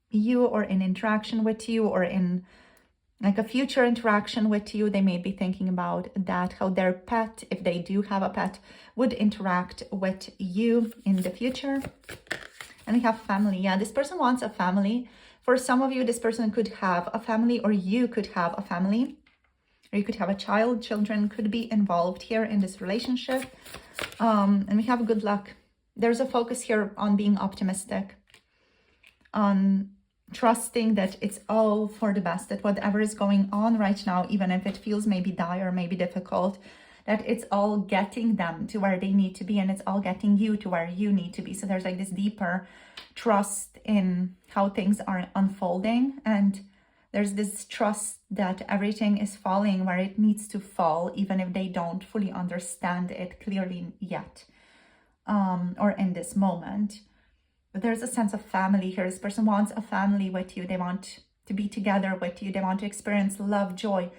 Speaker 1: you, or in interaction with you, or in like a future interaction with you. They may be thinking about that, how their pet, if they do have a pet, would interact with you in the future. And we have family. Yeah, this person wants a family. For some of you, this person could have a family, or you could have a family, or you could have a child. Children could be involved here in this relationship. And we have good luck. There's a focus here on being optimistic, on trusting that it's all for the best, that whatever is going on right now, even if it feels maybe dire, maybe difficult, that it's all getting them to where they need to be, and it's all getting you to where you need to be. So there's like this deeper trust in how things are unfolding, and there's this trust that everything is falling where it needs to fall, even if they don't fully understand it clearly yet, or in this moment. But there's a sense of family here. This person wants a family with you. They want to be together with you. They want to experience love, joy,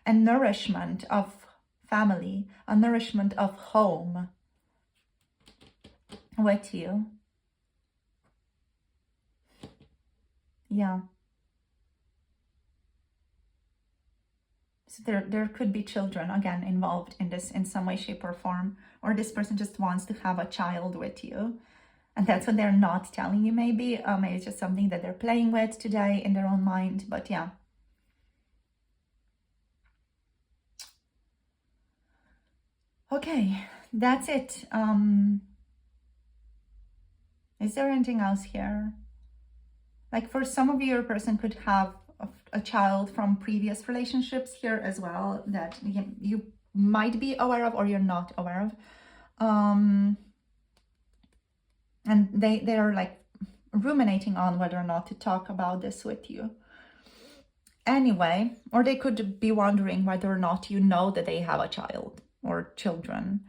Speaker 1: and nourishment of family, a nourishment of home with you. Yeah. So there could be children, again, involved in this in some way, shape, or form. Or this person just wants to have a child with you. And that's what they're not telling you, maybe. Maybe it's just something that they're playing with today in their own mind. But yeah. Okay, that's it. Is there anything else here? Like for some of you, your person could have a child from previous relationships here as well that you might be aware of, or you're not aware of. And they are like ruminating on whether or not to talk about this with you. Anyway, or they could be wondering whether or not you know that they have a child or children.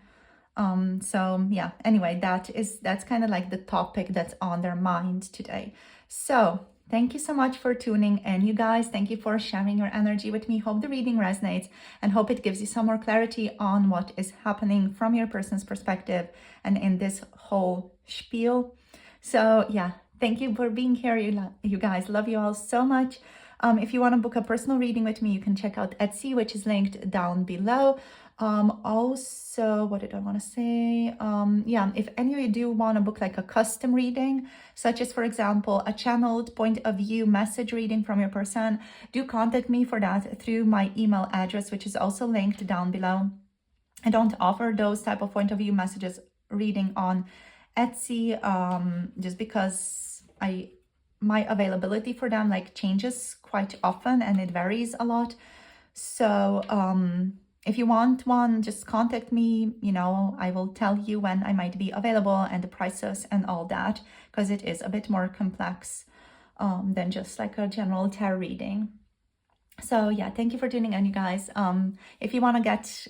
Speaker 1: So yeah, anyway, that's kind of like the topic that's on their mind today. So thank you so much for tuning in, you guys. Thank you for sharing your energy with me. Hope the reading resonates and hope it gives you some more clarity on what is happening from your person's perspective and in this whole spiel. So yeah, thank you for being here, you guys. Love you all so much. If you want to book a personal reading with me, you can check out Etsy, which is linked down below. Also, what did I want to say? Yeah, if any of you do want to book like a custom reading, such as, for example, a channeled point of view message reading from your person, do contact me for that through my email address, which is also linked down below. I don't offer those type of point of view messages reading on Etsy, just because my availability for them like changes quite often and it varies a lot. So if you want one, just contact me. You know, I will tell you when I might be available and the prices and all that, because it is a bit more complex than just like a general tarot reading. So yeah, thank you for tuning in, you guys. If you want to get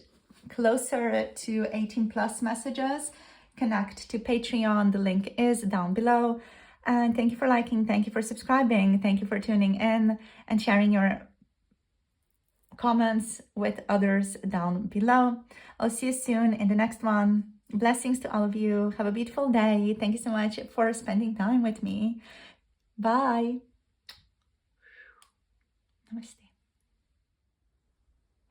Speaker 1: closer to 18 plus messages, connect to Patreon. The link is down below. And thank you for liking, thank you for subscribing, thank you for tuning in and sharing your comments with others down below. I'll see you soon in the next one. Blessings to all of you. Have a beautiful day. Thank you so much for spending time with me. Bye. Namaste.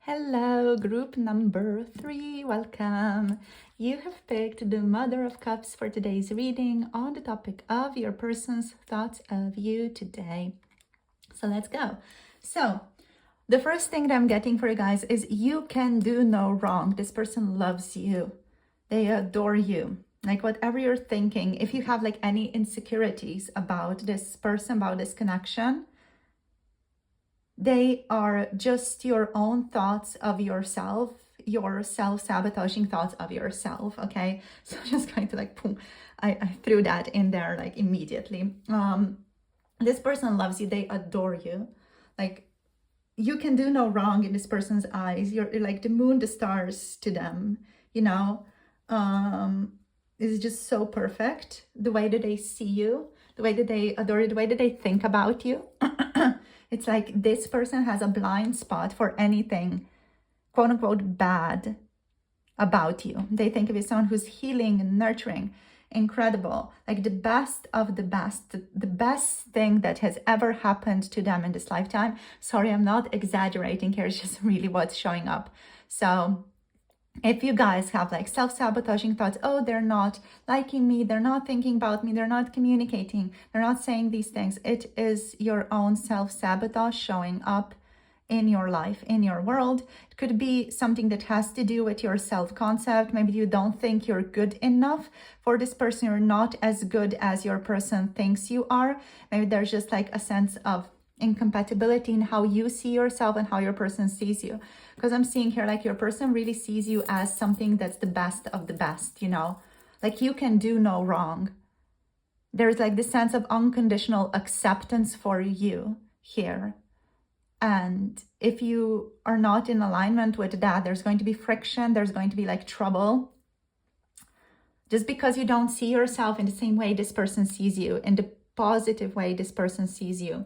Speaker 1: Hello, group number 3. Welcome. You have picked the Mother of Cups for today's reading on the topic of your person's thoughts of you today. So let's go. So the first thing that I'm getting for you guys is you can do no wrong. This person loves you. They adore you. Like whatever you're thinking, if you have like any insecurities about this person, about this connection, they are just your own thoughts of yourself, your self-sabotaging thoughts of yourself, okay? So I'm just going to like, boom, I threw that in there like immediately. This person loves you, they adore you. Like you can do no wrong in this person's eyes. You're like the moon, the stars to them, you know? It's just so perfect. The way that they see you, the way that they adore you, the way that they think about you. It's like this person has a blind spot for anything, quote unquote, bad about you. They think of you as someone who's healing and nurturing, incredible, like the best of the best, the best thing that has ever happened to them in this lifetime. Sorry, I'm not exaggerating here. It's just really what's showing up. So if you guys have like self-sabotaging thoughts, oh, they're not liking me, they're not thinking about me, they're not communicating, they're not saying these things, it is your own self-sabotage showing up in your life, in your world. It could be something that has to do with your self-concept. Maybe you don't think you're good enough for this person. You're not as good as your person thinks you are. Maybe there's just like a sense of incompatibility in how you see yourself and how your person sees you. Because I'm seeing here like your person really sees you as something that's the best of the best, you know, like you can do no wrong. There's like this sense of unconditional acceptance for you here. And if you are not in alignment with that, there's going to be friction, there's going to be like trouble. Just because you don't see yourself in the same way this person sees you, in the positive way this person sees you.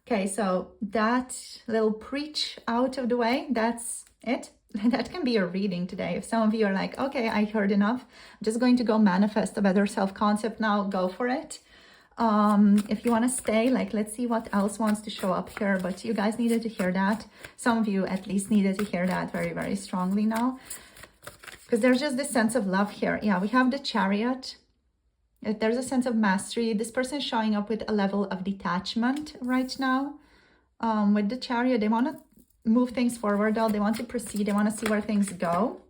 Speaker 1: Okay, so that little preach out of the way, that's it. That can be a reading today. If some of you are like, okay, I heard enough, I'm just going to go manifest a better self-concept now, go for it. If you want to stay, like, let's see what else wants to show up here, but you guys needed to hear that. Some of you at least needed to hear that very, very strongly now, because there's just this sense of love here. Yeah, we have the Chariot. There's a sense of mastery. This person is showing up with a level of detachment right now. With the Chariot, they want to move things forward, though. They want to proceed. They want to see where things go.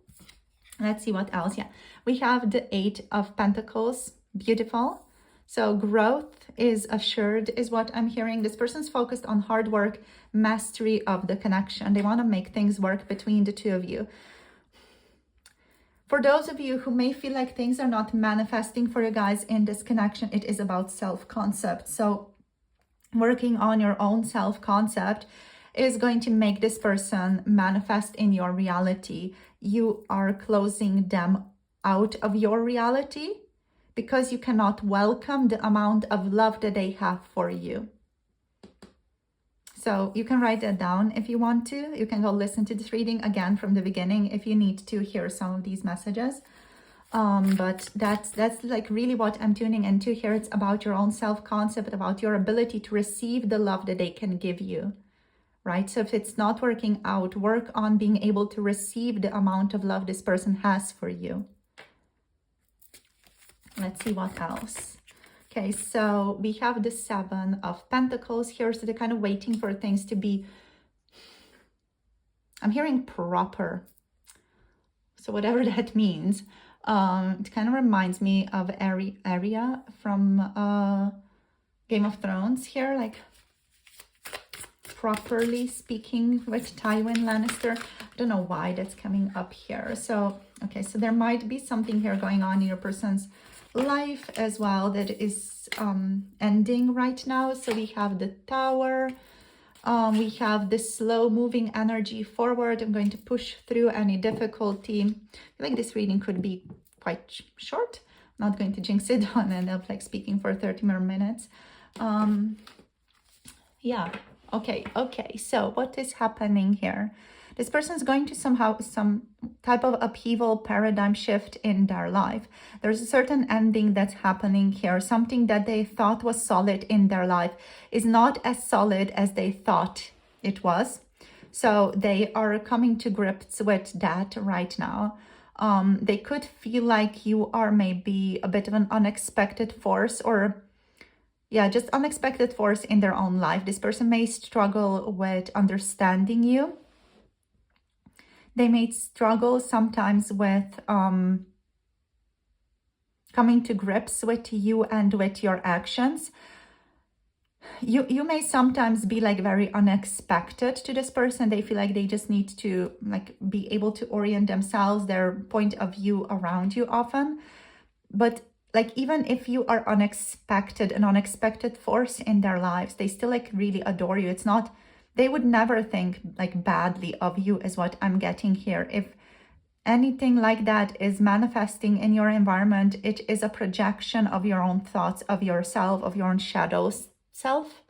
Speaker 1: Let's see what else. Yeah, we have the 8 of Pentacles. Beautiful. So growth is assured is what I'm hearing. This person's focused on hard work, mastery of the connection. They want to make things work between the two of you. For those of you who may feel like things are not manifesting for you guys in this connection, it is about self-concept. So working on your own self-concept is going to make this person manifest in your reality. You are closing them out of your reality because you cannot welcome the amount of love that they have for you. So you can write that down if you want to. You can go listen to this reading again from the beginning if you need to hear some of these messages. But that's like really what I'm tuning into here. It's about your own self-concept, about your ability to receive the love that they can give you, right? So if it's not working out, work on being able to receive the amount of love this person has for you. Let's see what else. Okay, so we have the 7 of Pentacles here. So they're kind of waiting for things to be, I'm hearing proper. So whatever that means. It kind of reminds me of Arya from Game of Thrones here, like properly speaking with Tywin Lannister. I don't know why that's coming up here. So, okay, so there might be something here going on in your person's life as well that is ending right now. So we have the Tower. We have this slow moving energy forward. I'm going to push through any difficulty. I feel like this reading could be quite short. I'm not going to jinx it on and end up like speaking for 30 more minutes. Yeah. Okay. So what is happening here? This person is going to some type of upheaval, paradigm shift in their life. There's a certain ending that's happening here. Something that they thought was solid in their life is not as solid as they thought it was. So they are coming to grips with that right now. They could feel like you are maybe a bit of an unexpected force, or just unexpected force in their own life. This person may struggle with understanding you. They may struggle sometimes with coming to grips with you and with your actions. You may sometimes be like very unexpected to this person. They feel like they just need to like be able to orient themselves, their point of view around you often. But like even if you are unexpected, an unexpected force in their lives, they still like really adore you. It's not, they would never think like badly of you is what I'm getting here. If anything like that is manifesting in your environment, it is a projection of your own thoughts, of yourself, of your own shadow self,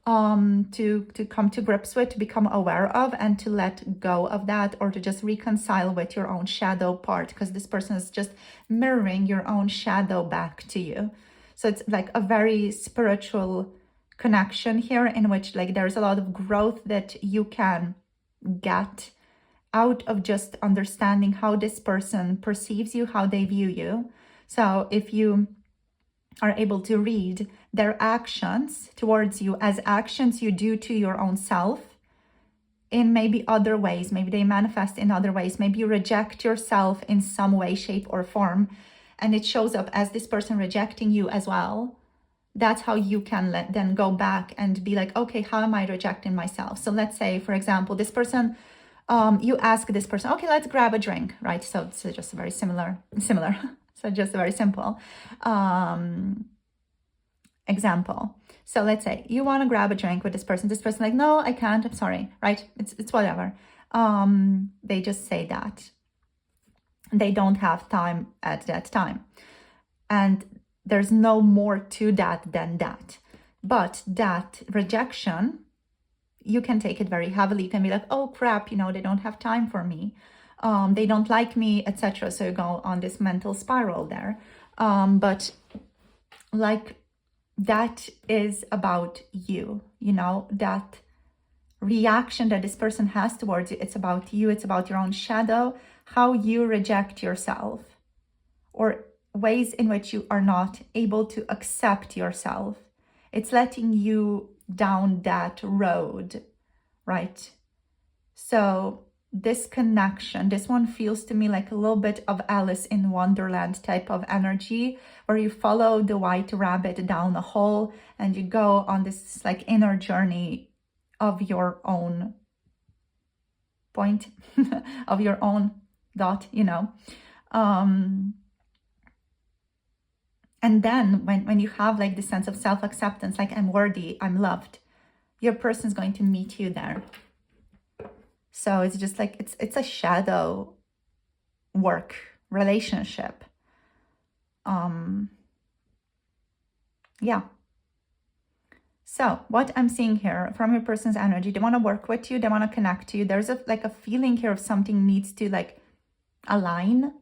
Speaker 1: to come to grips with, to become aware of, and to let go of that, or to just reconcile with your own shadow part, because this person is just mirroring your own shadow back to you. So it's like a very spiritual connection here, in which like there's a lot of growth that you can get out of just understanding how this person perceives you, how they view you. So if you are able to read their actions towards you as actions you do to your own self in maybe other ways, maybe they manifest in other ways, maybe you reject yourself in some way, shape, or form, and it shows up as this person rejecting you as well. That's how you can then go back and be like, okay, how am I rejecting myself? So let's say, for example, this person, you ask this person, okay, let's grab a drink, right? So it's just very similar. So just a very simple example. So let's say you want to grab a drink with this person. This person like, no, I can't. I'm sorry, right? It's whatever. They just say that. They don't have time at that time. And there's no more to that than that. But that rejection, you can take it very heavily. You can be like, oh crap, they don't have time for me. They don't like me, etc. So you go on this mental spiral there. But like that is about you, that reaction that this person has towards you. It's about you. It's about your own shadow, how you reject yourself, or ways in which you are not able to accept yourself. It's letting you down that road, right? So this connection, this one feels to me like a little bit of Alice in Wonderland type of energy, where you follow the white rabbit down a hole and you go on this like inner journey of your own point, of your own dot, And then when you have like this sense of self-acceptance, like I'm worthy, I'm loved, your person is going to meet you there. So it's just like, it's a shadow work relationship. Yeah. So what I'm seeing here from your person's energy, they want to work with you. They want to connect to you. There's a feeling here of something needs to like align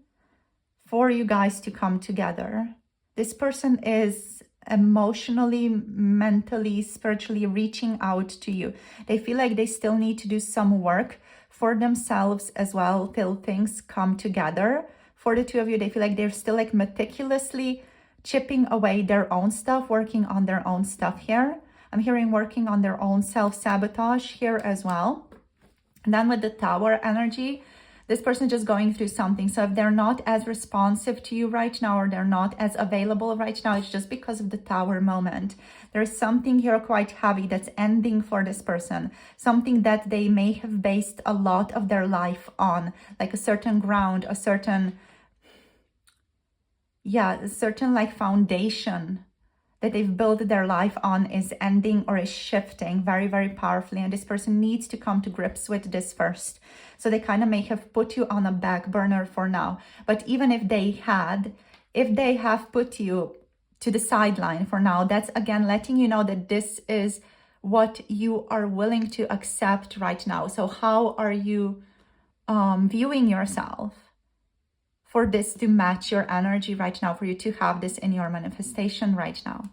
Speaker 1: for you guys to come together. This person is emotionally, mentally, spiritually reaching out to you. They feel like they still need to do some work for themselves as well till things come together. For the two of you, they feel like they're still like meticulously chipping away their own stuff, working on their own stuff here. I'm hearing working on their own self-sabotage here as well. And then with the Tower energy, this person is just going through something. So if they're not as responsive to you right now, or they're not as available right now, it's just because of the Tower moment. There's something here quite heavy that's ending for this person. Something that they may have based a lot of their life on, like a certain ground, a certain, a certain like foundation that they've built their life on is ending or is shifting very, very powerfully. And this person needs to come to grips with this first. So they kind of may have put you on a back burner for now. But even if they have put you to the sideline for now, that's again letting you know that this is what you are willing to accept right now. So how are you viewing yourself for this to match your energy right now, for you to have this in your manifestation right now?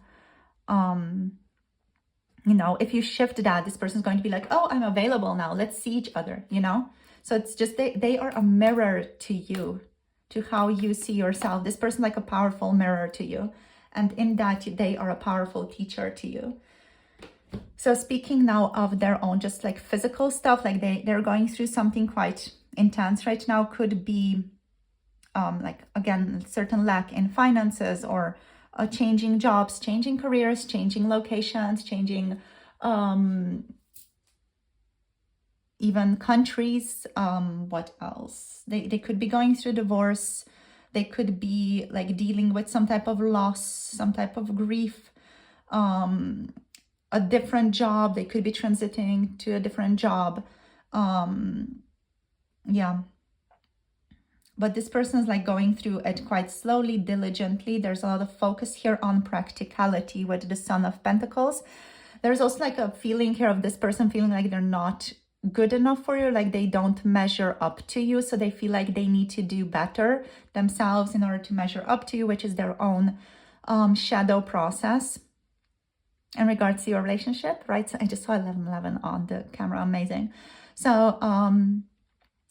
Speaker 1: You know, if you shift that, this person's going to be like, oh, I'm available now. Let's see each other, you know? So it's just, they are a mirror to you, to how you see yourself. This person like a powerful mirror to you. And in that, they are a powerful teacher to you. So speaking now of their own, just like physical stuff, like they're going through something quite intense right now. Could be like, again, certain lack in finances, or changing jobs, changing careers, changing locations, changing even countries. What else? They could be going through divorce. They could be like dealing with some type of loss, some type of grief, a different job. They could be transiting to a different job. Yeah. But this person is like going through it quite slowly, diligently. There's a lot of focus here on practicality with the Son of Pentacles. There's also like a feeling here of this person feeling like they're not good enough for you, like they don't measure up to you. So they feel like they need to do better themselves in order to measure up to you, which is their own shadow process in regards to your relationship, right? So I just saw 1111 on the camera. Amazing. So,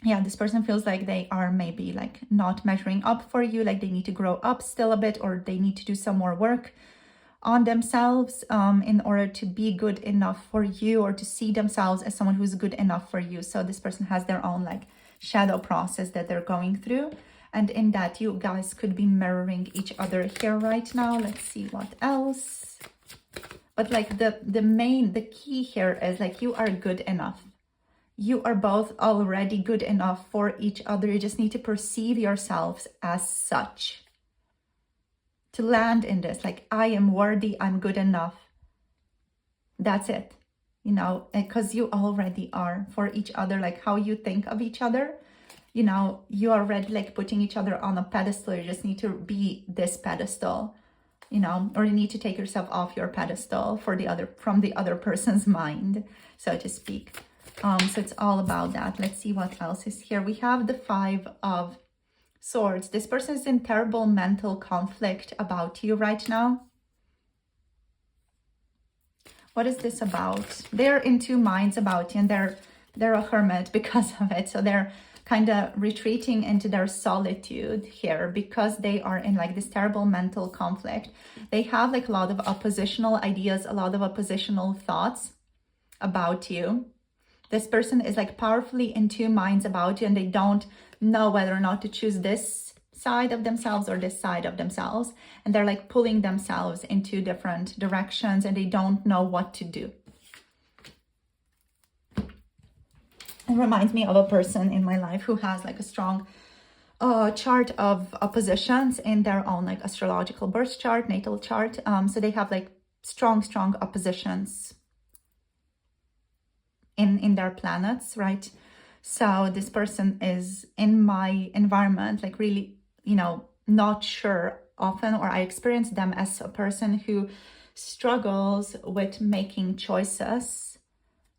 Speaker 1: yeah, this person feels like they are maybe like not measuring up for you, like they need to grow up still a bit, or they need to do some more work on themselves in order to be good enough for you, or to see themselves as someone who's good enough for you. So this person has their own like shadow process that they're going through. And in that, you guys could be mirroring each other here right now. Let's see what else. But like the key here is like you are good enough. You are both already good enough for each other. You just need to perceive yourselves as such. To land in this, like, I am worthy, I'm good enough. That's it. You know, because you already are for each other, like how you think of each other. You know, you are already like putting each other on a pedestal. You just need to be this pedestal, you know, or you need to take yourself off your pedestal from the other person's mind, so to speak. So it's all about that. Let's see what else is here. We have the 5 of Swords. This person is in terrible mental conflict about you right now. What is this about? They're in 2 minds about you, and they're a hermit because of it. So they're kind of retreating into their solitude here because they are in like this terrible mental conflict. They have like a lot of oppositional ideas, a lot of oppositional thoughts about you. This person is like powerfully in 2 minds about you, and they don't know whether or not to choose this side of themselves or this side of themselves. And they're like pulling themselves in 2 different directions, and they don't know what to do. It reminds me of a person in my life who has like a strong chart of oppositions in their own like astrological birth chart, natal chart. So they have like strong oppositions in their planets, right? So this person is in my environment, like really, you know, not sure often, or I experience them as a person who struggles with making choices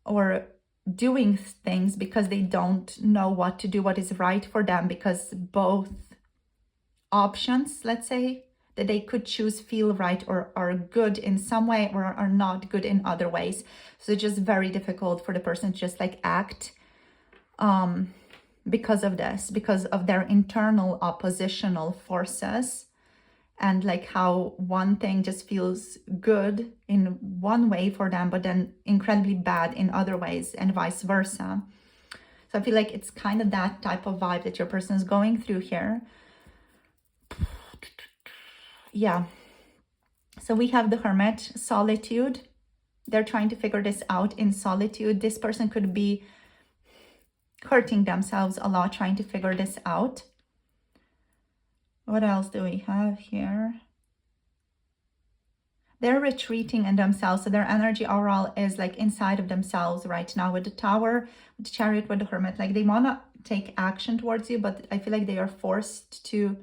Speaker 1: or doing things because they don't know what to do, what is right for them, because both options, let's say, that they could choose feel right or are good in some way or are not good in other ways. So it's just very difficult for the person to just like act because of this, because of their internal oppositional forces, and like how one thing just feels good in one way for them, but then incredibly bad in other ways, and vice versa. So I feel like it's kind of that type of vibe that your person is going through here. Yeah. So we have the Hermit, solitude. They're trying to figure this out in solitude. This person could be hurting themselves a lot trying to figure this out. What else do we have here? They're retreating in themselves. So their energy overall is like inside of themselves right now, with the Tower, with the Chariot, with the Hermit. Like they want to take action towards you, but I feel like they are forced to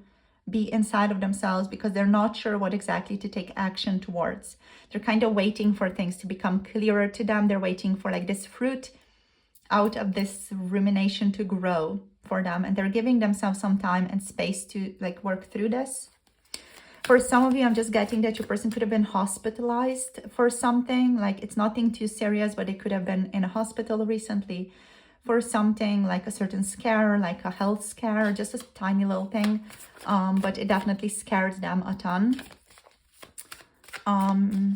Speaker 1: be inside of themselves because they're not sure what exactly to take action towards. They're kind of waiting for things to become clearer to them. They're waiting for like this fruit out of this rumination to grow for them, and they're giving themselves some time and space to like work through this. For some of you, I'm just getting that your person could have been hospitalized for something. Like it's nothing too serious, but it could have been in a hospital recently for something like a certain scare, like a health scare, just a tiny little thing. But it definitely scared them a ton.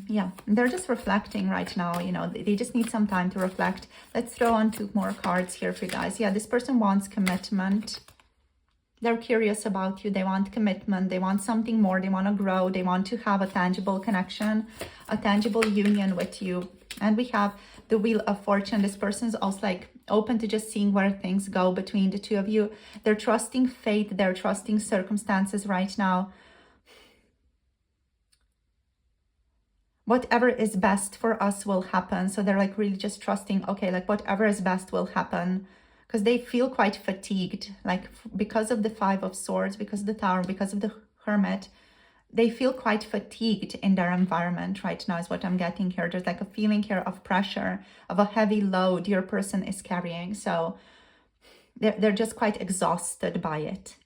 Speaker 1: Yeah, they're just reflecting right now, you know, they just need some time to reflect. Let's throw on 2 more cards here for you guys. Yeah, this person wants commitment. They're curious about you. They want commitment. They want something more. They want to grow. They want to have a tangible connection, a tangible union with you. And we have the Wheel of Fortune. This person is also like open to just seeing where things go between the two of you. They're trusting fate. They're trusting circumstances right now. Whatever is best for us will happen. So they're like really just trusting, okay, like whatever is best will happen, because they feel quite fatigued, like because of the 5 of Swords, because of the Tower, because of the Hermit. They feel quite fatigued in their environment right now is what I'm getting here. There's like a feeling here of pressure, of a heavy load your person is carrying. So they're just quite exhausted by it,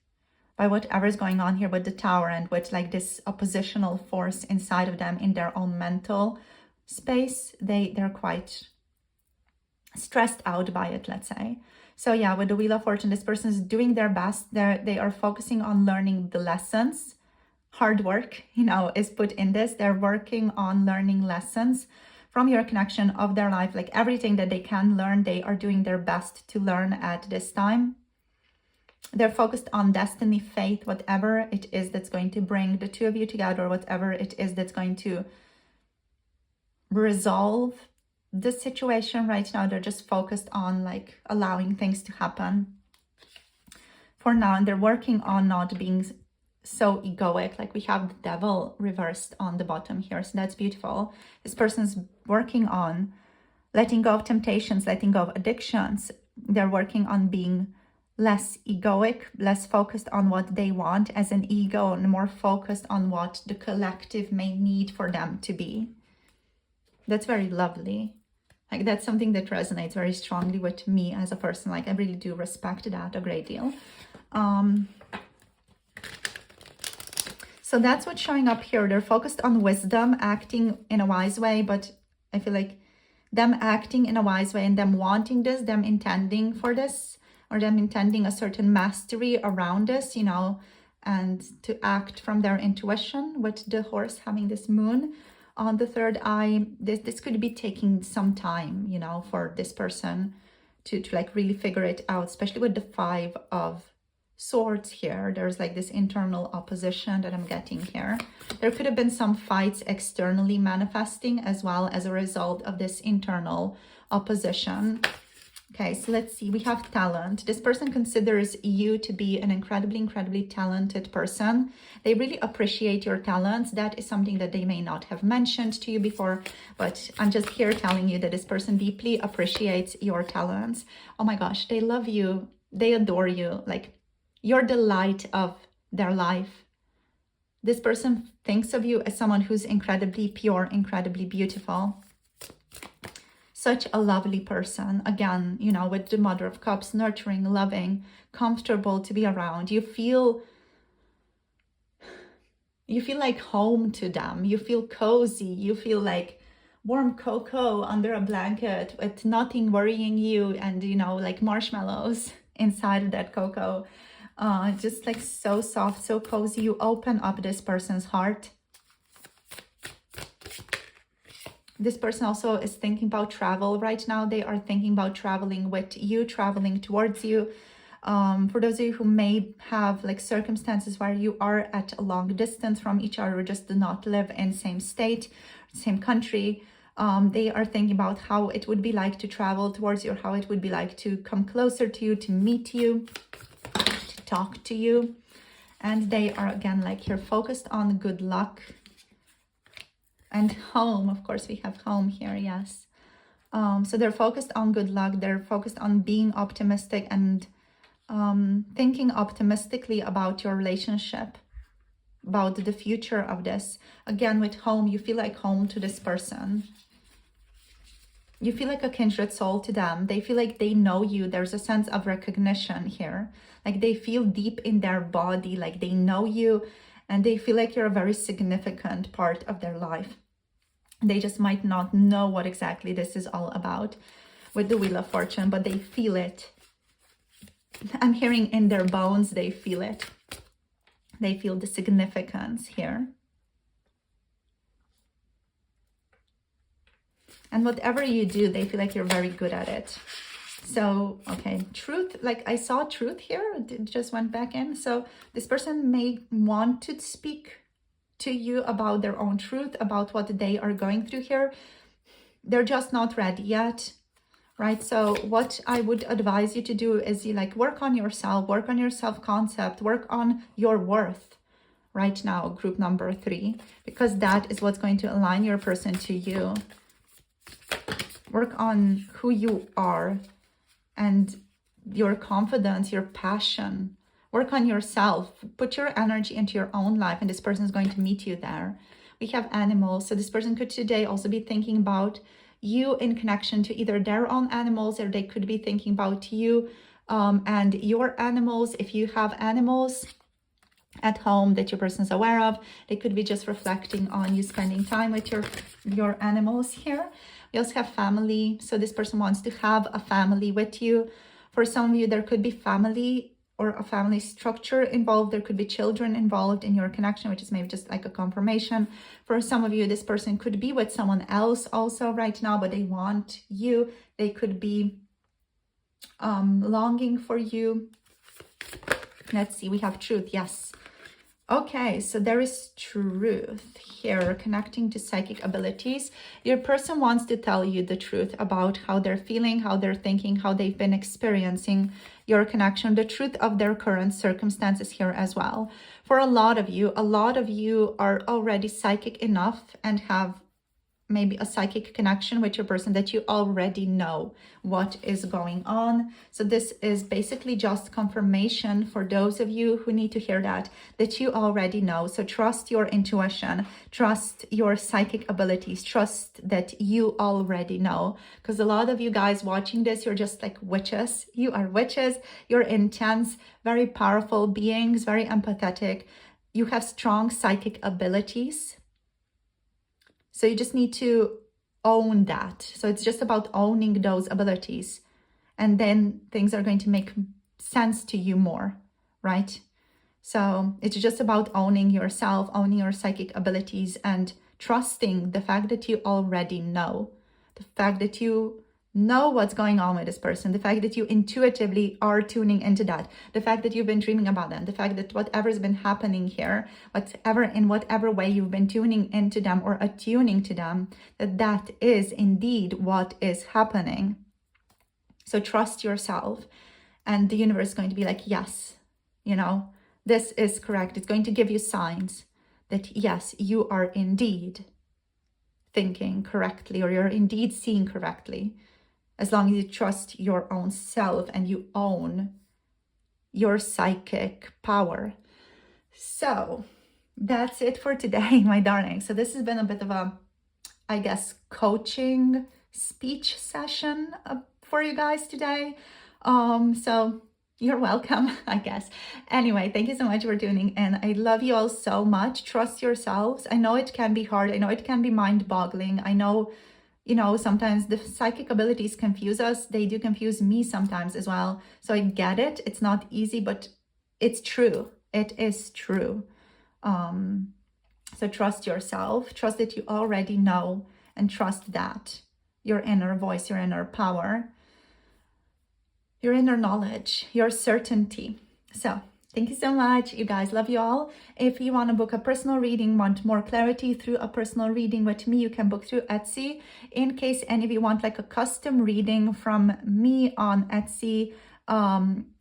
Speaker 1: by whatever is going on here with the Tower, and with like this oppositional force inside of them in their own mental space. They're quite stressed out by it, let's say. So yeah, with the Wheel of Fortune, this person is doing their best. They are focusing on learning the lessons. Hard work, you know, is put in this. They're working on learning lessons from your connection of their life. Like everything that they can learn, they are doing their best to learn at this time. They're focused on destiny, faith, whatever it is that's going to bring the two of you together, whatever it is that's going to resolve the situation right now. They're just focused on like allowing things to happen for now. And they're working on not being so egoic. Like we have the Devil reversed on the bottom here. So that's beautiful. This person's working on letting go of temptations, letting go of addictions. They're working on being less egoic, less focused on what they want as an ego, and more focused on what the collective may need for them to be. That's very lovely. Like that's something that resonates very strongly with me as a person. Like I really do respect that a great deal. So that's what's showing up here. They're focused on wisdom, acting in a wise way, but I feel like them acting in a wise way and them wanting this, them intending for this, or them intending a certain mastery around this, you know, and to act from their intuition, with the horse having this moon on the 3rd eye. This could be taking some time, you know, for this person to like really figure it out, especially with the 5 of Swords here. There's like this internal opposition that I'm getting here. There could have been some fights externally manifesting as well as a result of this internal opposition. Okay, so let's see. We have talent. This person considers you to be an incredibly talented person. They really appreciate your talents. That is something that they may not have mentioned to you before, but I'm just here telling you that this person deeply appreciates your talents. Oh my gosh, they love you. They adore you. Like, you're the light of their life. This person thinks of you as someone who's incredibly pure, incredibly beautiful. Such a lovely person. Again, you know, with the Mother of Cups, nurturing, loving, comfortable to be around. You feel like home to them. You feel cozy. You feel like warm cocoa under a blanket with nothing worrying you, and, you know, like marshmallows inside of that cocoa. Just like so soft, so cozy. You open up this person's heart. This person also is thinking about travel right now. They are thinking about traveling with you, traveling towards you. For those of you who may have like circumstances where you are at a long distance from each other, or just do not live in same state, same country, they are thinking about how it would be like to travel towards you, or how it would be like to come closer to you, to meet you, to talk to you. And they are, again, like here, focused on good luck. And home, of course, we have home here, yes. So they're focused on good luck. They're focused on being optimistic and thinking optimistically about your relationship, about the future of this. Again, with home, you feel like home to this person. You feel like a kindred soul to them. They feel like they know you. There's a sense of recognition here. Like they feel deep in their body, like they know you, and they feel like you're a very significant part of their life. They just might not know what exactly this is all about with the Wheel of Fortune, but they feel it. I'm hearing in their bones, they feel it. They feel the significance here. And whatever you do, they feel like you're very good at it. So, okay, truth, like I saw truth here, it just went back in. So this person may want to speak to you about their own truth, about what they are going through here. They're just not ready yet, right? So what I would advise you to do is you like work on yourself, work on your self-concept, work on your worth right now, group number 3, because that is what's going to align your person to you. Work on who you are and your confidence, your passion. Work on yourself. Put your energy into your own life, and this person is going to meet you there. We have animals. So this person could today also be thinking about you in connection to either their own animals, or they could be thinking about you and your animals. If you have animals at home that your person is aware of, they could be just reflecting on you spending time with your animals here. We also have family. So this person wants to have a family with you. For some of you, there could be family or a family structure involved. There could be children involved in your connection, which is maybe just like a confirmation. For some of you, this person could be with someone else also right now, but they want you. They could be longing for you. Let's see, we have truth. Yes. Okay, so there is truth here, connecting to psychic abilities. Your person wants to tell you the truth about how they're feeling, how they're thinking, how they've been experiencing your connection, the truth of their current circumstances here as well. For a lot of you are already psychic enough and have maybe a psychic connection with your person that you already know what is going on. So this is basically just confirmation for those of you who need to hear that you already know. So trust your intuition, trust your psychic abilities, trust that you already know. Because a lot of you guys watching this, you're just like witches. You are witches. You're intense, very powerful beings, very empathetic. You have strong psychic abilities. So you just need to own that. So it's just about owning those abilities. And then things are going to make sense to you more, right? So it's just about owning yourself, owning your psychic abilities, and trusting the fact that you already know. The fact that you know what's going on with this person, the fact that you intuitively are tuning into that, the fact that you've been dreaming about them, the fact that whatever's been happening here, in whatever way you've been tuning into them or attuning to them, that is indeed what is happening. So trust yourself, and the universe is going to be like, yes, you know, this is correct. It's going to give you signs that yes, you are indeed thinking correctly, or you're indeed seeing correctly, as long as you trust your own self and you own your psychic power. So that's it for today, my darling. So this has been a bit of a, I guess, coaching speech session for you guys today. So you're welcome, I guess. Anyway, thank you so much for tuning in. I love you all so much. Trust yourselves. I know it can be hard. I know it can be mind-boggling. I know, you know, sometimes the psychic abilities confuse us. They do confuse me sometimes as well. So I get it. It's not easy, but it's true. It is true. So trust yourself. Trust that you already know, and trust that your inner voice, your inner power, your inner knowledge, your certainty. So thank you so much, you guys. Love you all. If you want to book a personal reading, want more clarity through a personal reading with me, you can book through Etsy. In case any of you want like a custom reading from me on Etsy,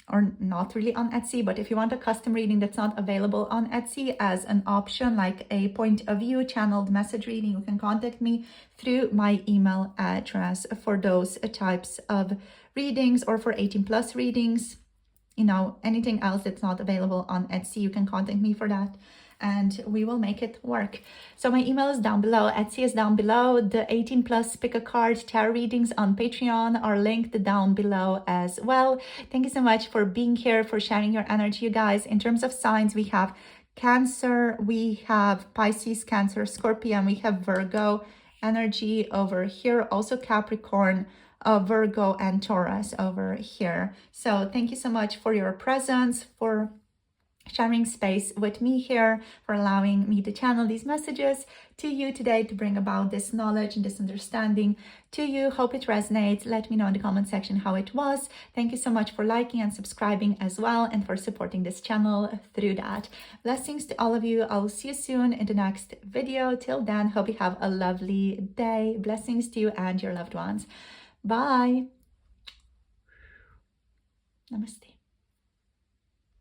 Speaker 1: or not really on Etsy, but if you want a custom reading that's not available on Etsy as an option, like a point of view channeled message reading, you can contact me through my email address for those types of readings, or for 18+ readings. You know, anything else that's not available on Etsy, you can contact me for that, and we will make it work. So my email is down below, Etsy is down below, the 18+ pick a card tarot readings on Patreon are linked down below as well. Thank you so much for being here, for sharing your energy, you guys. In terms of signs, we have Cancer, we have Pisces, Cancer, Scorpion, we have Virgo energy over here, also Capricorn, Virgo, and Taurus over here. So thank you so much for your presence, for sharing space with me here, for allowing me to channel these messages to you today, to bring about this knowledge and this understanding to you. Hope it resonates. Let me know in the comment section how it was. Thank you so much for liking and subscribing as well, and for supporting this channel through that. Blessings to all of you. I'll see you soon in the next video. Till then, hope you have a lovely day. Blessings to you and your loved ones. Bye. Namaste.